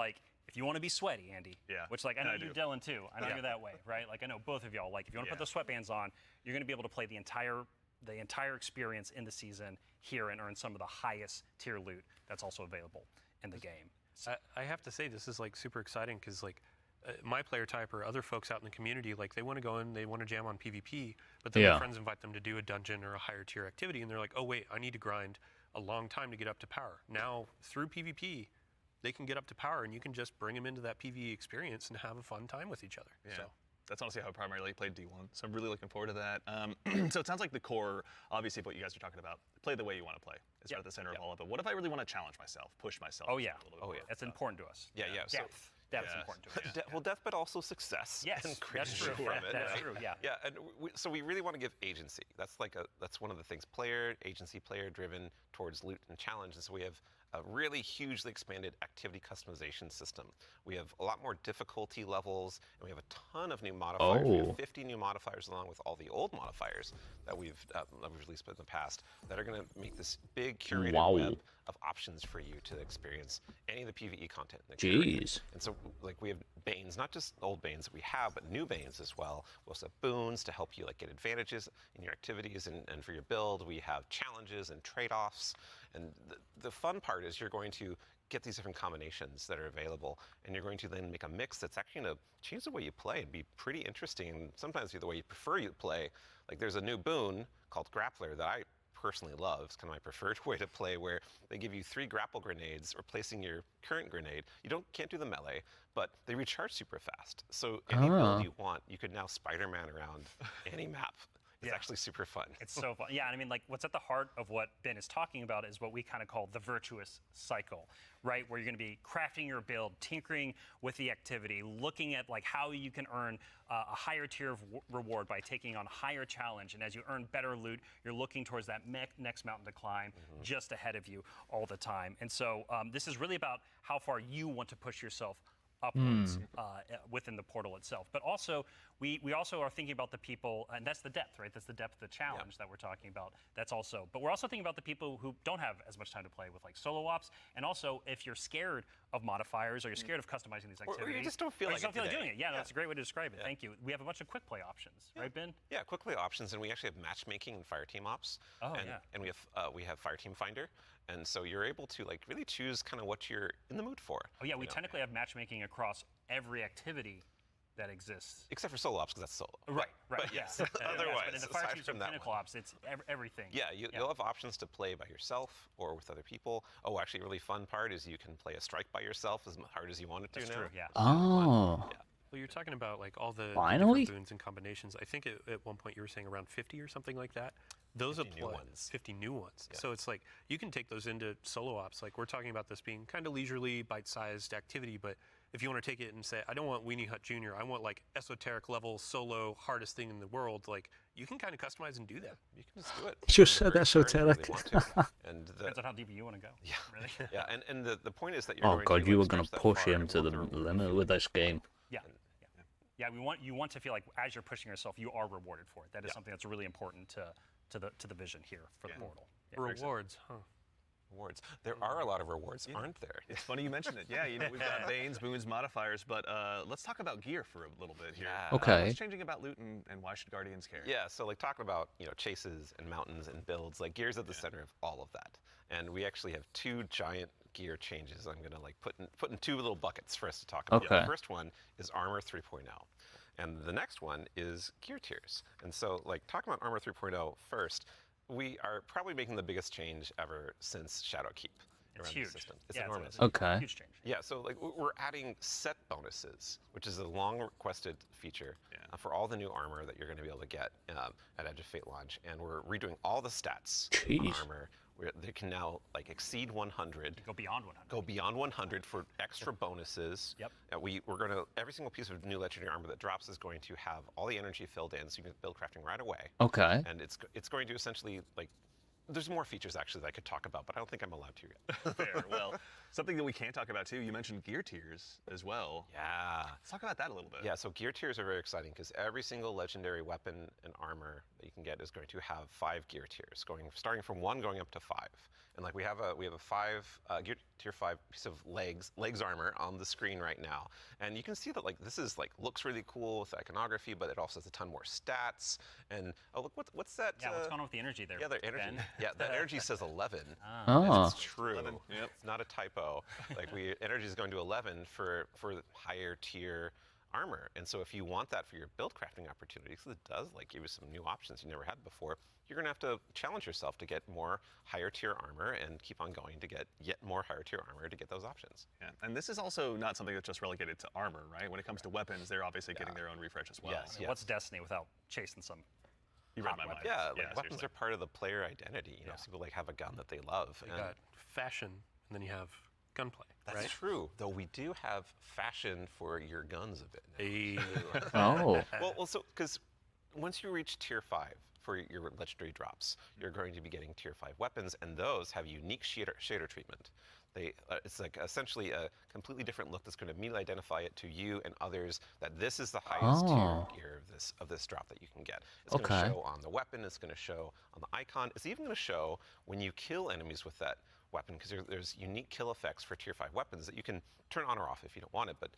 if you want to be sweaty, Andy, which I know you, Dylan, too. I know you're that way, right? I know both of y'all. If you want to put the sweatbands on, you're going to be able to play the entire experience in the season here and earn some of the highest tier loot that's also available in the game. So, I have to say, this is super exciting, because my player type or other folks out in the community, they want to go in, they want to jam on PvP, but then their friends invite them to do a dungeon or a higher tier activity, and they're like, oh wait, I need to grind a long time to get up to power. Now, through PvP, they can get up to power, and you can just bring them into that PvE experience and have a fun time with each other. Yeah. So. That's honestly how I primarily played D1, so I'm really looking forward to that. So it sounds like the core, obviously, of what you guys are talking about, play the way you want to play. It's right at the center of all of it. What if I really want to challenge myself, push myself? Oh yeah. A little bit more? That's important to us. Yeah. So Death. That's important to us. well, death, but also success. Yes, and that's true. from it, That's right? true. Yeah. Yeah, and so we really want to give agency. That's one of the things. Player driven towards loot and challenge. And so we have a really hugely expanded activity customization system. We have a lot more difficulty levels, and we have a ton of new modifiers. We have 50 new modifiers along with all the old modifiers that we've released in the past that are going to make this big curated web of options for you to experience any of the PvE content. Jeez. And so, like, we have Banes, not just old Banes that we have, but new Banes as well. We also have boons to help you, like, get advantages in your activities and for your build. We have challenges and trade-offs. And the fun part is you're going to get these different combinations that are available, and you're going to then make a mix that's actually going to change the way you play and be pretty interesting, and sometimes be the way you prefer you play. Like, there's a new boon called Grappler that I personally love. It's kind of my preferred way to play, where they give you 3 grapple grenades replacing your current grenade. You can't do the melee, but they recharge super fast. So any build you want, you could now Spider-Man around any map. It's actually super fun. It's so fun. Yeah, and I mean, like, what's at the heart of what Ben is talking about is what we kind of call the virtuous cycle, right? Where you're going to be crafting your build, tinkering with the activity, looking at like how you can earn a higher tier of reward by taking on higher challenge. And as you earn better loot, you're looking towards that next mountain to climb just ahead of you all the time. And so this is really about how far you want to push yourself upwards within the portal itself. But also, we also are thinking about the people, and that's the depth, right? That's the depth of the challenge that we're talking about. That's also, but we're also thinking about the people who don't have as much time to play with like solo ops, and also if you're scared of modifiers or you're scared of customizing these activities. Or you just don't feel like doing it. Yeah, no, that's a great way to describe it. Thank you. We have a bunch of quick play options, right, Ben? Yeah, quick play options, and we actually have matchmaking and fire team ops. And we have fire team finder. And so you're able to like really choose kind of what you're in the mood for. Oh yeah, we technically have matchmaking across every activity that exists. Except for solo ops, because that's solo. Right. But yes, otherwise, but in the fire teams and pinnacle ops, it's everything. Yeah, you'll have options to play by yourself or with other people. Oh, actually, a really fun part is you can play a strike by yourself as hard as you want it to. That's now. true. Yeah. Oh. Yeah. Well, you're talking about like all the Finally? different boons and combinations. I think at one point you were saying around 50 or something like that. Those 50 apply. new ones. 50 new ones. Yeah. So it's like you can take those into solo ops. Like we're talking about this being kind of leisurely, bite-sized activity, but if you want to take it and say, I don't want Weenie Hut Jr., I want like esoteric level solo hardest thing in the world, like you can kind of customize and do that. You can just do it. You just said esoteric. And Depends on how deep you want to go. Yeah. Really. Yeah, and the point is that you're Oh going god, to, you like, were going to stretch that push far him and to want the reward limit for with it. this game. Yeah, you want to feel like as you're pushing yourself, you are rewarded for it. That is something that's really important to the vision here for the portal. Yeah. Rewards, huh? Rewards. There are a lot of rewards, aren't there? It's funny you mentioned it. Yeah, we've got Banes, boons, modifiers, but let's talk about gear for a little bit here. Yeah. Okay. What's changing about loot and why should Guardians care? Yeah, so like talking about chases and mountains and builds, like gear's at the center of all of that. And we actually have 2 giant gear changes. I'm gonna like put in 2 little buckets for us to talk about. Okay. The first one is Armor 3.0. And the next one is gear tiers. And so like talking about Armor 3.0 first, we are probably making the biggest change ever since Shadowkeep. It's around huge. the system. It's Yeah, enormous. It's a Okay. huge change. Yeah, so like we're adding set bonuses, which is a long requested feature for all the new armor that you're going to be able to get at Edge of Fate launch, and we're redoing all the stats on Jeez. armor. They can now like exceed 100. Go beyond 100. Go beyond 100 for extra bonuses. Yep. We're going to every single piece of new legendary armor that drops is going to have all the energy filled in, so you can build crafting right away. Okay. And it's going to essentially like. There's more features actually that I could talk about, but I don't think I'm allowed to yet. Fair. Well, something that we can talk about too, you mentioned gear tiers as well. Yeah. Let's talk about that a little bit. Yeah, so gear tiers are very exciting because every single legendary weapon and armor that you can get is going to have 5 gear tiers, starting from 1 going up to 5. And like we have a 5 gear tier 5 piece of legs armor on the screen right now, and you can see that like this is like looks really cool with iconography, but it also has a ton more stats. And oh look, what's that? Yeah, what's going on with the energy there? Yeah, the energy. Ben? Yeah, that energy says 11. Oh. And it's true. 11, yep. It's not a typo. Like energy is going to 11 for higher tier armor. And so if you want that for your build crafting opportunities, it does like give you some new options you never had before. You're gonna have to challenge yourself to get more higher tier armor and keep on going to get yet more higher tier armor to get those options. Yeah. And this is also not something that's just relegated to armor, right? When it comes to weapons, they're obviously getting their own refresh as well. Yes, What's Destiny without chasing some? You read my mind. Yeah, like weapons seriously. are part of the player identity. You know, some people like have a gun that they love. You got fashion, and then you have gunplay. That's right? true, though we do have fashion for your guns a bit now. Hey. Oh. Well, so because once you reach tier 5 for your legendary drops, you're going to be getting tier 5 weapons, and those have unique shader treatment. It's like essentially a completely different look that's going to immediately identify it to you and others that this is the highest tier gear of this drop that you can get. It's going to show on the weapon. It's going to show on the icon. It's even going to show when you kill enemies with that weapon, because there's unique kill effects for tier 5 weapons that you can turn on or off if you don't want it. But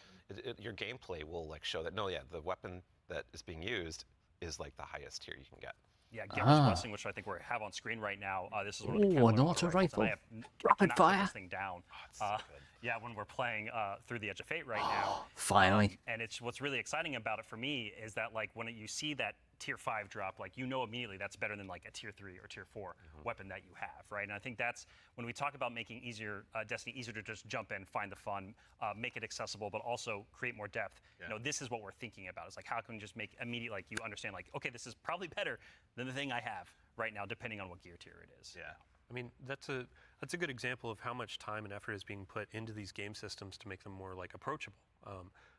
your gameplay will like show that no, yeah, the weapon that is being used is like the highest tier you can get. Yeah, Gamer's Blessing, which I think we have on screen right now. This is one of the an auto rifle. Rapid cannot put fire. this thing down. Yeah, when we're playing through the Edge of Fate right now. Finally. And it's what's really exciting about it for me is that like when you see that tier 5 drop, like you know immediately that's better than like a tier 3 or tier 4 weapon that you have, right? And I think that's when we talk about making Destiny easier to just jump in, find the fun, make it accessible, but also create more depth. You know, this is what we're thinking about. It's like how can we just make immediate, like you understand, like okay, this is probably better than the thing I have right now, depending on what gear tier it is. Yeah. I mean, that's a good example of how much time and effort is being put into these game systems to make them more like approachable.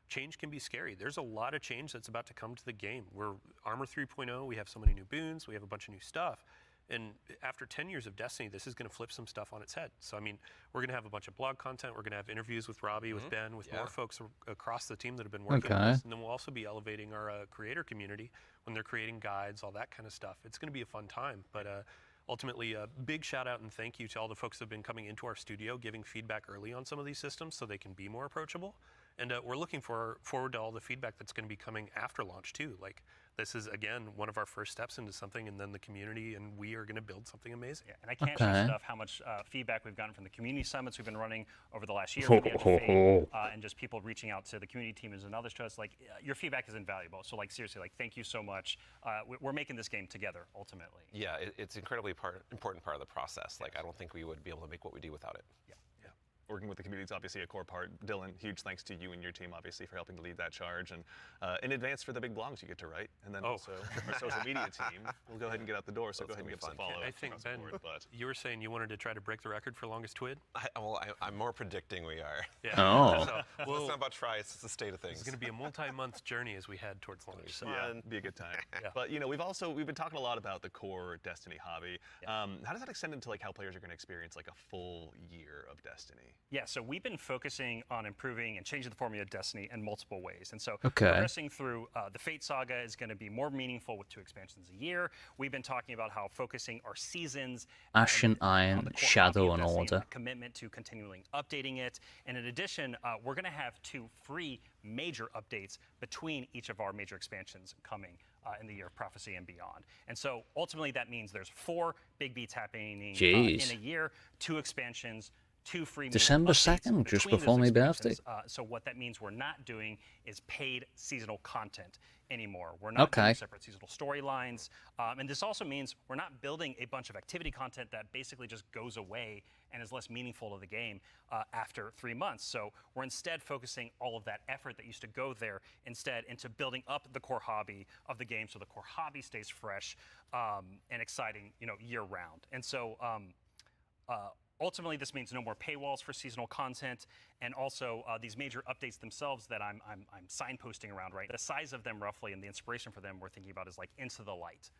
Change can be scary. There's a lot of change that's about to come to the game. We're Armor 3.0, we have so many new boons, we have a bunch of new stuff. And after 10 years of Destiny, this is going to flip some stuff on its head. So, I mean, we're going to have a bunch of blog content. We're going to have interviews with Robbie, with Ben, with more folks across the team that have been working on this. And then we'll also be elevating our creator community when they're creating guides, all that kind of stuff. It's going to be a fun time. But ultimately, a big shout out and thank you to all the folks that have been coming into our studio, giving feedback early on some of these systems so they can be more approachable. And we're looking forward to all the feedback that's going to be coming after launch too. Like this is again one of our first steps into something, and then the community and we are going to build something amazing. Yeah, and I can't stress enough how much feedback we've gotten from the community summits we've been running over the last year for the Edge of Fate, and just people reaching out to the community teams and others to us. Like your feedback is invaluable. So like seriously, like thank you so much. We're making this game together ultimately. Yeah, it's incredibly important part of the process. Like I don't think we would be able to make what we do without it. Yeah. Working with the community is obviously a core part. Dylan, huge thanks to you and your team, obviously, for helping to lead that charge. And in advance for the big blogs you get to write. And then also our social media team will go ahead and get out the door. So go ahead and give us a follow. I think, Ben, you were saying you wanted to try to break the record for longest twid? I'm more predicting we are. Yeah. Oh. So, it's not about try, it's the state of things. It's going to be a multi-month journey as we head towards launch. So. Yeah, be a good time. But, you know, we've been talking a lot about the core Destiny hobby. How does that extend into, like, how players are going to experience, like, a full year of Destiny? Yeah, so we've been focusing on improving and changing the formula of Destiny in multiple ways. And so progressing through the Fate Saga is going to be more meaningful with 2 expansions a year. We've been talking about how focusing our seasons Ashen Iron, Shadow and Order. Commitment to continually updating it. And in addition, we're going to have 2 free major updates between each of our major expansions coming in the year of Prophecy and beyond. And so ultimately that means there's 4 big beats happening in a year, 2 expansions, 2 free December 2nd, just before my birthday. So what that means we're not doing is paid seasonal content anymore. We're not doing separate seasonal storylines. And this also means we're not building a bunch of activity content that basically just goes away and is less meaningful to the game after 3 months. So we're instead focusing all of that effort that used to go there instead into building up the core hobby of the game so the core hobby stays fresh and exciting, you know, year round. And so ultimately, this means no more paywalls for seasonal content, and also these major updates themselves that I'm signposting around, right? The size of them roughly and the inspiration for them we're thinking about is like Into the Light.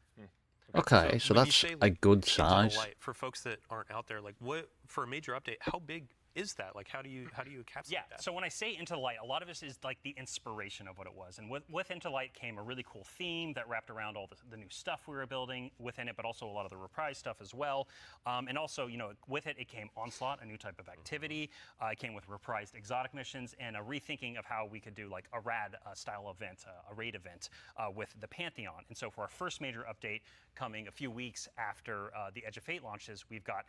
Okay, so that's say, a like, good Into the size. Light, for folks that aren't out there, like what for a major update, how big is that? Like how do you encapsulate that? So when I say Into the Light, a lot of this is like the inspiration of what it was. And with Into the Light came a really cool theme that wrapped around all the new stuff we were building within it, but also a lot of the reprise stuff as well. And also, you know, with it came Onslaught, a new type of activity. It came with reprised exotic missions and a rethinking of how we could do like a rad style event, a raid event with the Pantheon. And so for our first major update coming a few weeks after the Edge of Fate launches, we've got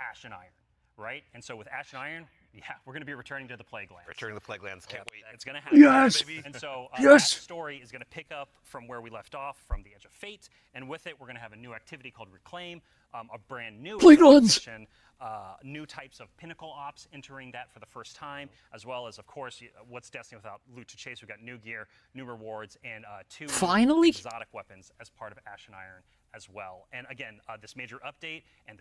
Ashen Iron. Right? And so with Ashen Iron, Yeah, we're going to be returning to the Plaguelands. Returning to the Plaguelands. Can't wait. It's going to happen. Yes! And so Yes! that story is going to pick up from where we left off, from the Edge of Fate, and with it, we're going to have a new activity called Reclaim, a brand new Plaguelands! mission, new types of pinnacle ops entering that for the first time, as well as, of course, what's Destiny without loot to chase? We've got new gear, new rewards, and 2 Finally? exotic weapons as part of Ashen Iron as well. And again, this major update and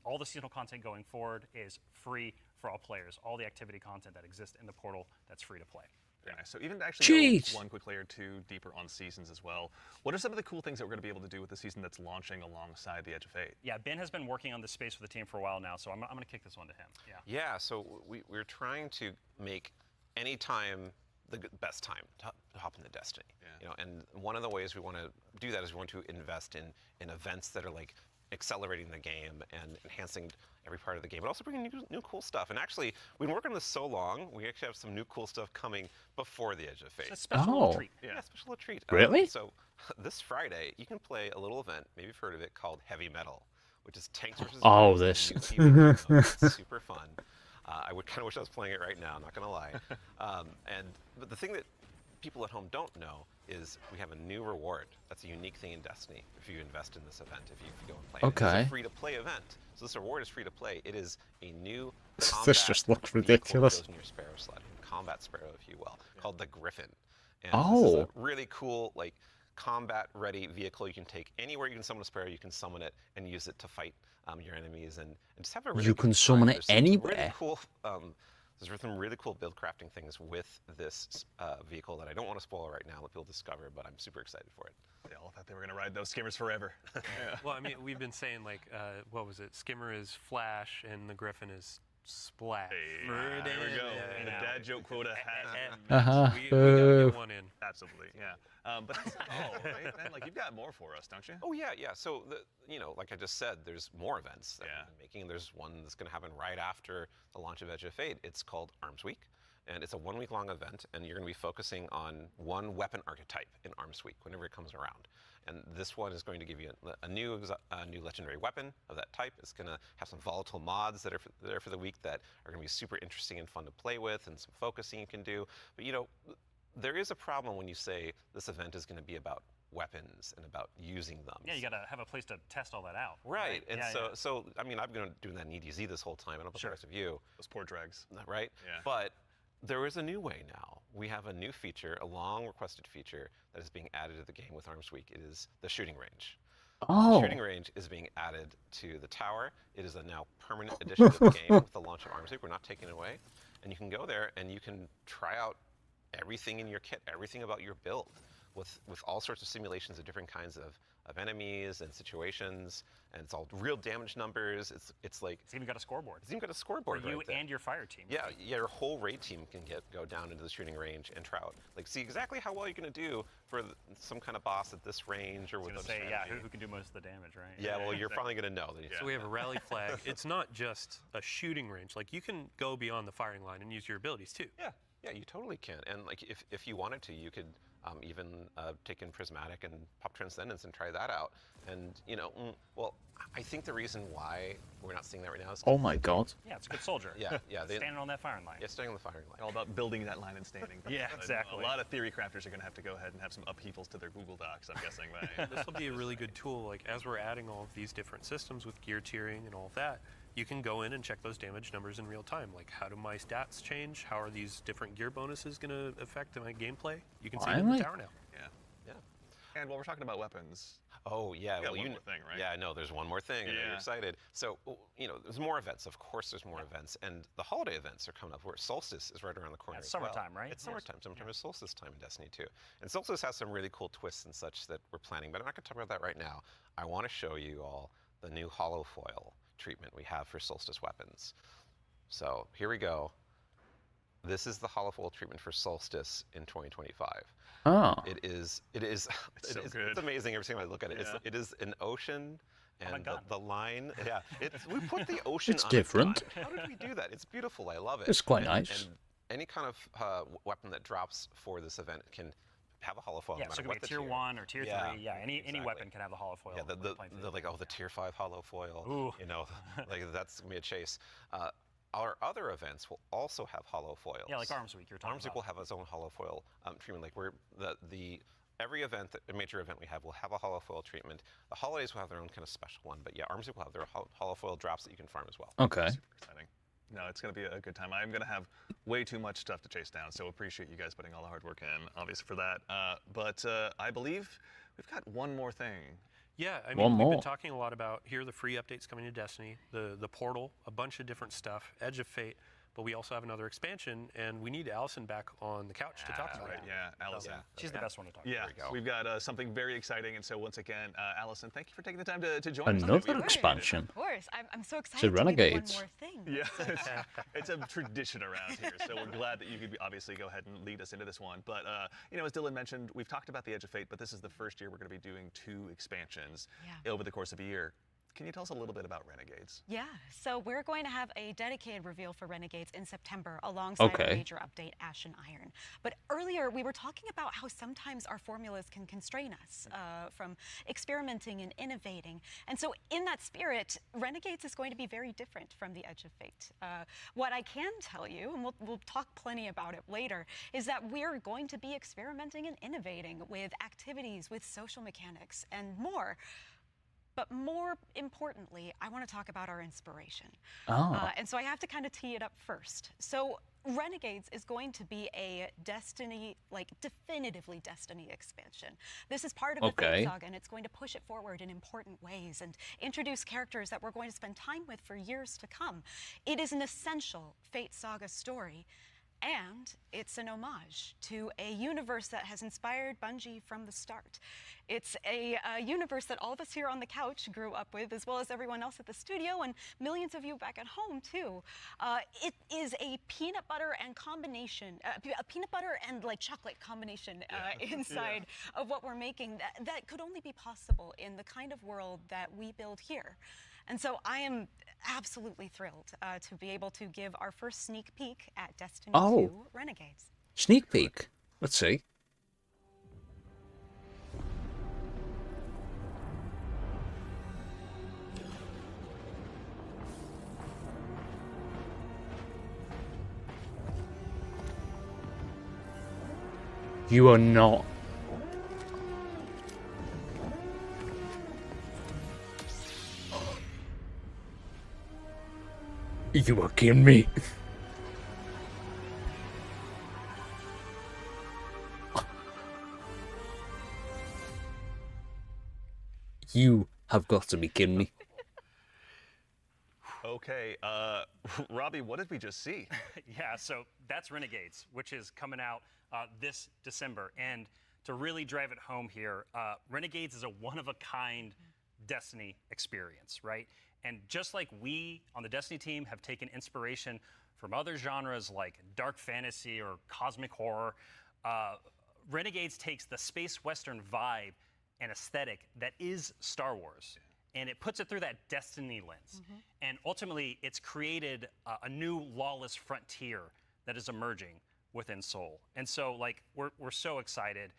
all the seasonal content going forward is free for all players. All the activity content that exists in the portal, that's free to play. Very nice. So even to actually Jeez. go one quick layer or two deeper on seasons as well, what are some of the cool things that we're going to be able to do with the season that's launching alongside the Edge of Fate? Yeah, Ben has been working on this space with the team for a while now, so I'm going to kick this one to him. Yeah. Yeah, so we're trying to make any time the best time to hop into Destiny. Yeah. You know, and one of the ways we want to do that is we want to invest in events that are like accelerating the game and enhancing every part of the game, but also bringing new cool stuff. And actually, we've been working on this so long, we actually have some new cool stuff coming before the Edge of Fate. It's a special little Oh. treat. Yeah, special little treat. Really? So this Friday, you can play a little event, maybe you've heard of it, called Heavy Metal, which is tanks versus Oh, tanks, this. a new PvP mode. It's super fun. I would kind of wish I was playing it right now, not gonna lie. But the thing that people at home don't know is we have a new reward. That's a unique thing in Destiny if you invest in this event, if you go and play it. Okay. It's a free-to-play event. So this reward is free to play. It is a new This combat just looks vehicle that ridiculous. goes in your sparrow sled, combat sparrow, if you will, called the Griffin. And Oh. this is a really cool, like, combat-ready vehicle you can take anywhere you can summon a sparrow. You can summon it and use it to fight your enemies and just have a really You good can time. summon it There's some really anywhere? cool, there's some really cool build crafting things with this vehicle that I don't want to spoil right now, let people discover, but I'm super excited for it. They all thought they were going to ride those skimmers forever. Yeah. Well, I mean, we've been saying like, what was it? Skimmer is Flash, and the Griffin is Splash. Hey, there we go. The dad joke quota has Uh-huh. We gotta get one in. absolutely, yeah. But that's right, man, like you've got more for us, don't you? Oh yeah, yeah. So like I just said, there's more events that Yeah. we've been making. There's one that's going to happen right after the launch of Edge of Fate. It's called Arms Week, and it's a 1 week long event, and you're going to be focusing on one weapon archetype in Arms Week whenever it comes around. And this one is going to give you a new legendary weapon of that type. It's going to have some volatile mods that are there for the week that are going to be super interesting and fun to play with, and some focusing you can do. But there is a problem when you say this event is going to be about weapons and about using them. Yeah, you got to have a place to test all that out. Right, and Yeah, so I mean, I've been doing that in EDZ this whole time. I don't know about Sure. the rest of you, Those poor dregs. right? Yeah. But there is a new way now. We have a new feature, a long requested feature that is being added to the game with Arms Week. It is the shooting range. The Oh. shooting range is being added to the tower. It is a now permanent addition to the game with the launch of Arms Week. We're not taking it away. And you can go there and you can try out everything in your kit, everything about your build, with all sorts of simulations of different kinds of enemies and situations, and it's all real damage numbers. It's like It's even got a scoreboard it's even got a for scoreboard you right there. and your fire team. Yeah, your whole raid team can go down into the shooting range and try out, like, see exactly how well you're going to do for some kind of boss at this range or I was with gonna a say, yeah, strategy. who can do most of the damage, right? Yeah, well, you're exactly. finally going to know. That So we have a rally flag. It's not just a shooting range. Like, you can go beyond the firing line and use your abilities too. Yeah, you totally can. And like, if you wanted to, you could even take in Prismatic and pop Transcendence and try that out. And well, I think the reason why we're not seeing that right now is 'cause Oh my god. Yeah, it's a good soldier. yeah, they, Standing on that firing line. yeah, staying on the firing line. All about building that line and standing. Yeah, A exactly. lot of theory crafters are going to have to go ahead and have some upheavals to their Google Docs, I'm guessing. This will be a really good tool. Like, as we're adding all of these different systems with gear tiering and all of that, you can go in and check those damage numbers in real time. Like, how do my stats change? How are these different gear bonuses going to affect my gameplay? You can see it in Finally. the tower now. Yeah. Yeah. And while we're talking about weapons, Oh yeah, got well one more thing, right? Yeah, no, there's one more thing. I know Yeah. you're excited. So there's more events. Of course, there's more events, and the holiday events are coming up. Where Solstice is right around the corner. It's as well. summertime, right? It's Yes. summertime. Summertime is Solstice time in Destiny 2, and Solstice has some really cool twists and such that we're planning. But I'm not going to talk about that right now. I want to show you all the new hollow foil treatment we have for Solstice weapons. So here we go. This is the hollow foil treatment for Solstice in 2025. Oh. It is so it's good. amazing every time I look at it. Yeah. It is an ocean, On a and gun. the line. Yeah, we put the ocean. It's on different. A gun. How did we do that? It's beautiful. I love it. It's quite And- nice. And any kind of weapon that drops for this event can have a hollow foil. Yeah, no so matter it could what be a the tier 1 or tier 3. Yeah, any exactly. weapon can have the hollow foil. Yeah, when playing through the like the tier 5 hollow foil. Ooh. Like that's gonna be a chase. our other events will also have holofoils. Yeah, like Arms Week you're talking Arms Week about. will have its own holofoil treatment. Like every event, a major event we have will have a holofoil treatment. The holidays will have their own kind of special one, but yeah, Arms Week will have their holofoil drops that you can farm as well. Okay. Super exciting. No, it's going to be a good time. I'm going to have way too much stuff to chase down, so appreciate you guys putting all the hard work in, obviously, for that. But I believe we've got one more thing. Yeah, I One mean, we've more. been talking a lot about here are the free updates coming to Destiny, the portal, a bunch of different stuff, Edge of Fate, but we also have another expansion, and we need Allison back on the couch to talk about Right, it. yeah, Allison. She's the best one to talk Yeah, about. we've got something very exciting, and so once again, Allison, thank you for taking the time to join us. today. We Another appreciate it. expansion. Of course, I'm so excited So to give one Renegades. more thing. Yeah, it's a tradition around here, so we're glad that you could obviously go ahead and lead us into this one. But, as Dylan mentioned, we've talked about the Edge of Fate, but this is the first year we're going to be doing 2 expansions over the course of a year. Can you tell us a little bit about Renegades? Yeah, so we're going to have a dedicated reveal for Renegades in September alongside a major update, Ashen Iron. But earlier we were talking about how sometimes our formulas can constrain us from experimenting and innovating. And so in that spirit, Renegades is going to be very different from the Edge of Fate. What I can tell you, and we'll talk plenty about it later, is that we're going to be experimenting and innovating with activities, with social mechanics, and more. But more importantly, I want to talk about our inspiration. And so I have to kind of tee it up first. So Renegades is going to be a Destiny, definitively Destiny expansion. This is part of the Fate Saga, and it's going to push it forward in important ways and introduce characters that we're going to spend time with for years to come. It is an essential Fate Saga story. And it's an homage to a universe that has inspired Bungie from the start. It's a universe that all of us here on the couch grew up with, as well as everyone else at the studio and millions of you back at home too. It is a peanut butter and combination, a peanut butter and chocolate combination inside of what we're making that could only be possible in the kind of world that we build here. And so I am absolutely thrilled to be able to give our first sneak peek at Destiny 2 Renegades. Sneak peek. Let's see. You are not. You are kidding me. You have got to be kidding me. Okay, Robbie, what did we just see? Yeah, so that's Renegades, which is coming out this December. And to really drive it home here, Renegades is a one-of-a-kind Destiny experience, right? And just like we on the Destiny team have taken inspiration from other genres like dark fantasy or cosmic horror, Renegades takes the space western vibe and aesthetic that is Star Wars, and it puts it through that Destiny lens. And ultimately, it's created a new lawless frontier that is emerging within Seoul. And so, we're so excited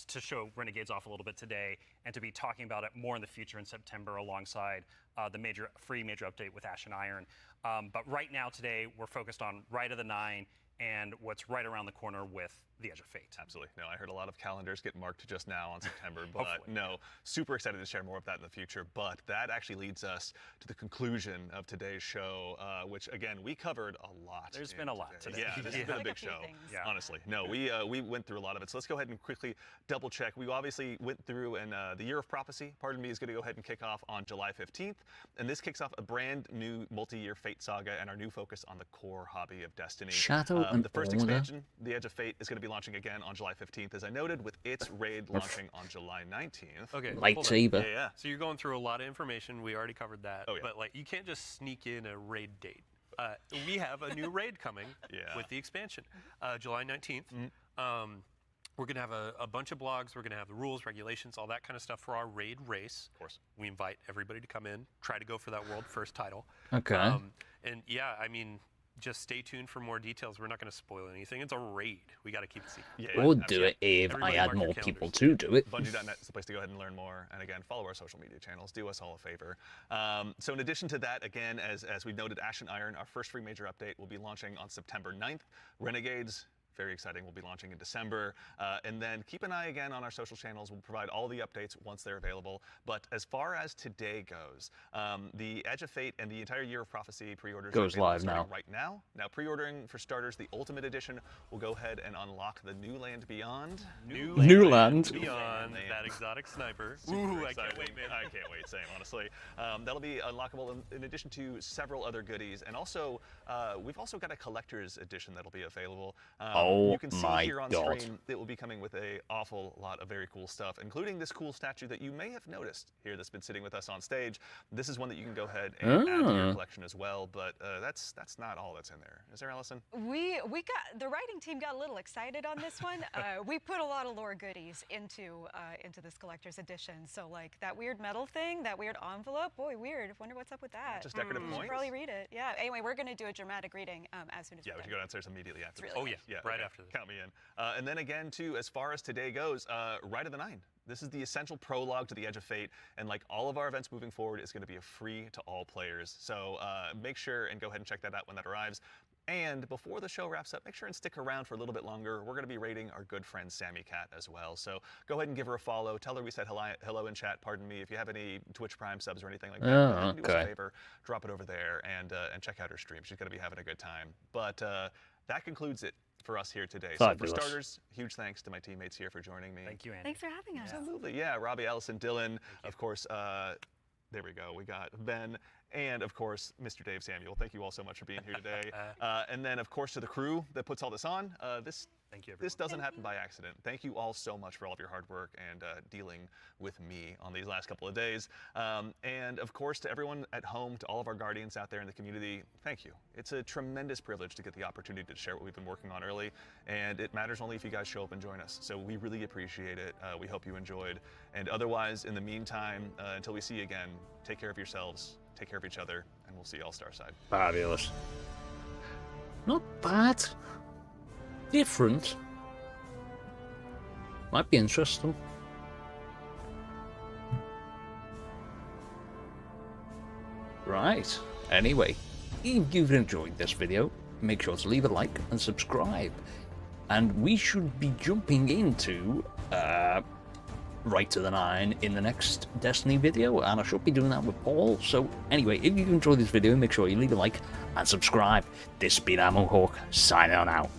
to show Renegades off a little bit today and to be talking about it more in the future in September alongside the free major update with Ashen Iron. But right now, today, we're focused on Rite of the Nine and what's right around the corner with the Edge of Fate. Absolutely. No, I heard a lot of calendars get marked just now on September, but no, super excited to share more of that in the future. But that actually leads us to the conclusion of today's show, which again, we covered a lot. There's been a lot today. Yeah, this has been a big show, honestly. No, we went through a lot of it. So let's go ahead and quickly double check. We obviously went through, and the Year of Prophecy, pardon me, is going to go ahead and kick off on July 15th. And this kicks off a brand new multi-year Fate saga and our new focus on the core hobby of Destiny. Shadow and the first Order. expansion, The Edge of Fate, is going to be launching again on July 15th, as I noted, with its raid launching on July 19th. Okay, Lightsaber. Yeah. So you're going through a lot of information. We already covered that. Oh, yeah. But you can't just sneak in a raid date. We have a new raid coming with the expansion, July 19th. We're going to have a bunch of blogs. We're going to have the rules, regulations, all that kind of stuff for our raid race. Of course. We invite everybody to come in, try to go for that world first title. Okay. And yeah, I mean, just stay tuned for more details. We're not going to spoil anything. It's a raid. We got to keep it secret. Yeah, Or yeah, do it if Everybody I had mark your more people calendars. to do it. Bungie.net is the place to go ahead and learn more. And again, follow our social media channels. Do us all a favor. So in addition to that, again, as we noted, Ash and Iron, our first free major update, will be launching on September 9th. Renegades, very exciting, will be launching in December. And then keep an eye again on our social channels. We'll provide all the updates once they're available. But as far as today goes, the Edge of Fate and the entire Year of Prophecy pre-orders Goes are live starting now. right now. Now, pre-ordering for starters, the Ultimate Edition will go ahead and unlock the New Land Beyond. New Land. Beyond Man. that exotic sniper. Super Ooh, I exciting. can't wait, man. I can't wait, same, honestly. That'll be unlockable in addition to several other goodies. And also, we've also got a collector's edition that'll be available. Oh you can see my here on God. screen, it will be coming with an awful lot of very cool stuff, including this cool statue that you may have noticed here that's been sitting with us on stage. This is one that you can go ahead and add to your collection as well, but that's not all that's in there. Is there, Allison? We got the writing team got a little excited on this one. We put a lot of lore goodies into this collector's edition. So like that weird metal thing, that weird envelope. Boy, weird. Wonder what's up with that. Just decorative You should points? probably read it. Yeah. Anyway, we're gonna do a dramatic reading as soon as Yeah, we're we should done. go downstairs immediately after this. really Oh, yeah. Yeah, right okay. after this. Count me in. And then again, too, as far as today goes, Rite of the Nine. This is the essential prologue to the Edge of Fate, and like all of our events moving forward, it's going to be a free to all players. So make sure and go ahead and check that out when that arrives. And before the show wraps up, make sure and stick around for a little bit longer. We're going to be rating our good friend Sammy Cat as well. So go ahead and give her a follow. Tell her we said hello in chat. Pardon me. If you have any Twitch Prime subs or anything like that, go ahead and do us a okay. favor. Drop it over there and check out her stream. She's going to be having a good time. But that concludes it for us here today. Fabulous. So for starters, huge thanks to my teammates here for joining me. Thank you, Andy. Thanks for having us. Absolutely, yeah. Robbie, Allison, Dylan, of course. There we go. We got Ben, and of course, Mr. Dave Samuel. Thank you all so much for being here today. And then, of course, to the crew that puts all this on. Thank you, This everyone. doesn't happen by accident. Thank you all so much for all of your hard work and dealing with me on these last couple of days. And of course, to everyone at home, to all of our guardians out there in the community, thank you. It's a tremendous privilege to get the opportunity to share what we've been working on early, and it matters only if you guys show up and join us. So we really appreciate it. We hope you enjoyed. And otherwise, in the meantime, until we see you again, take care of yourselves, take care of each other, and we'll see you all Starside. Fabulous. Not bad. Different. Might be interesting. Right. Anyway, if you've enjoyed this video, make sure to leave a like and subscribe. And we should be jumping into Right to the Nine in the next Destiny video, and I should be doing that with Paul. So anyway, if you enjoyed this video, make sure you leave a like and subscribe. This has been Ammo Hawk, signing on out.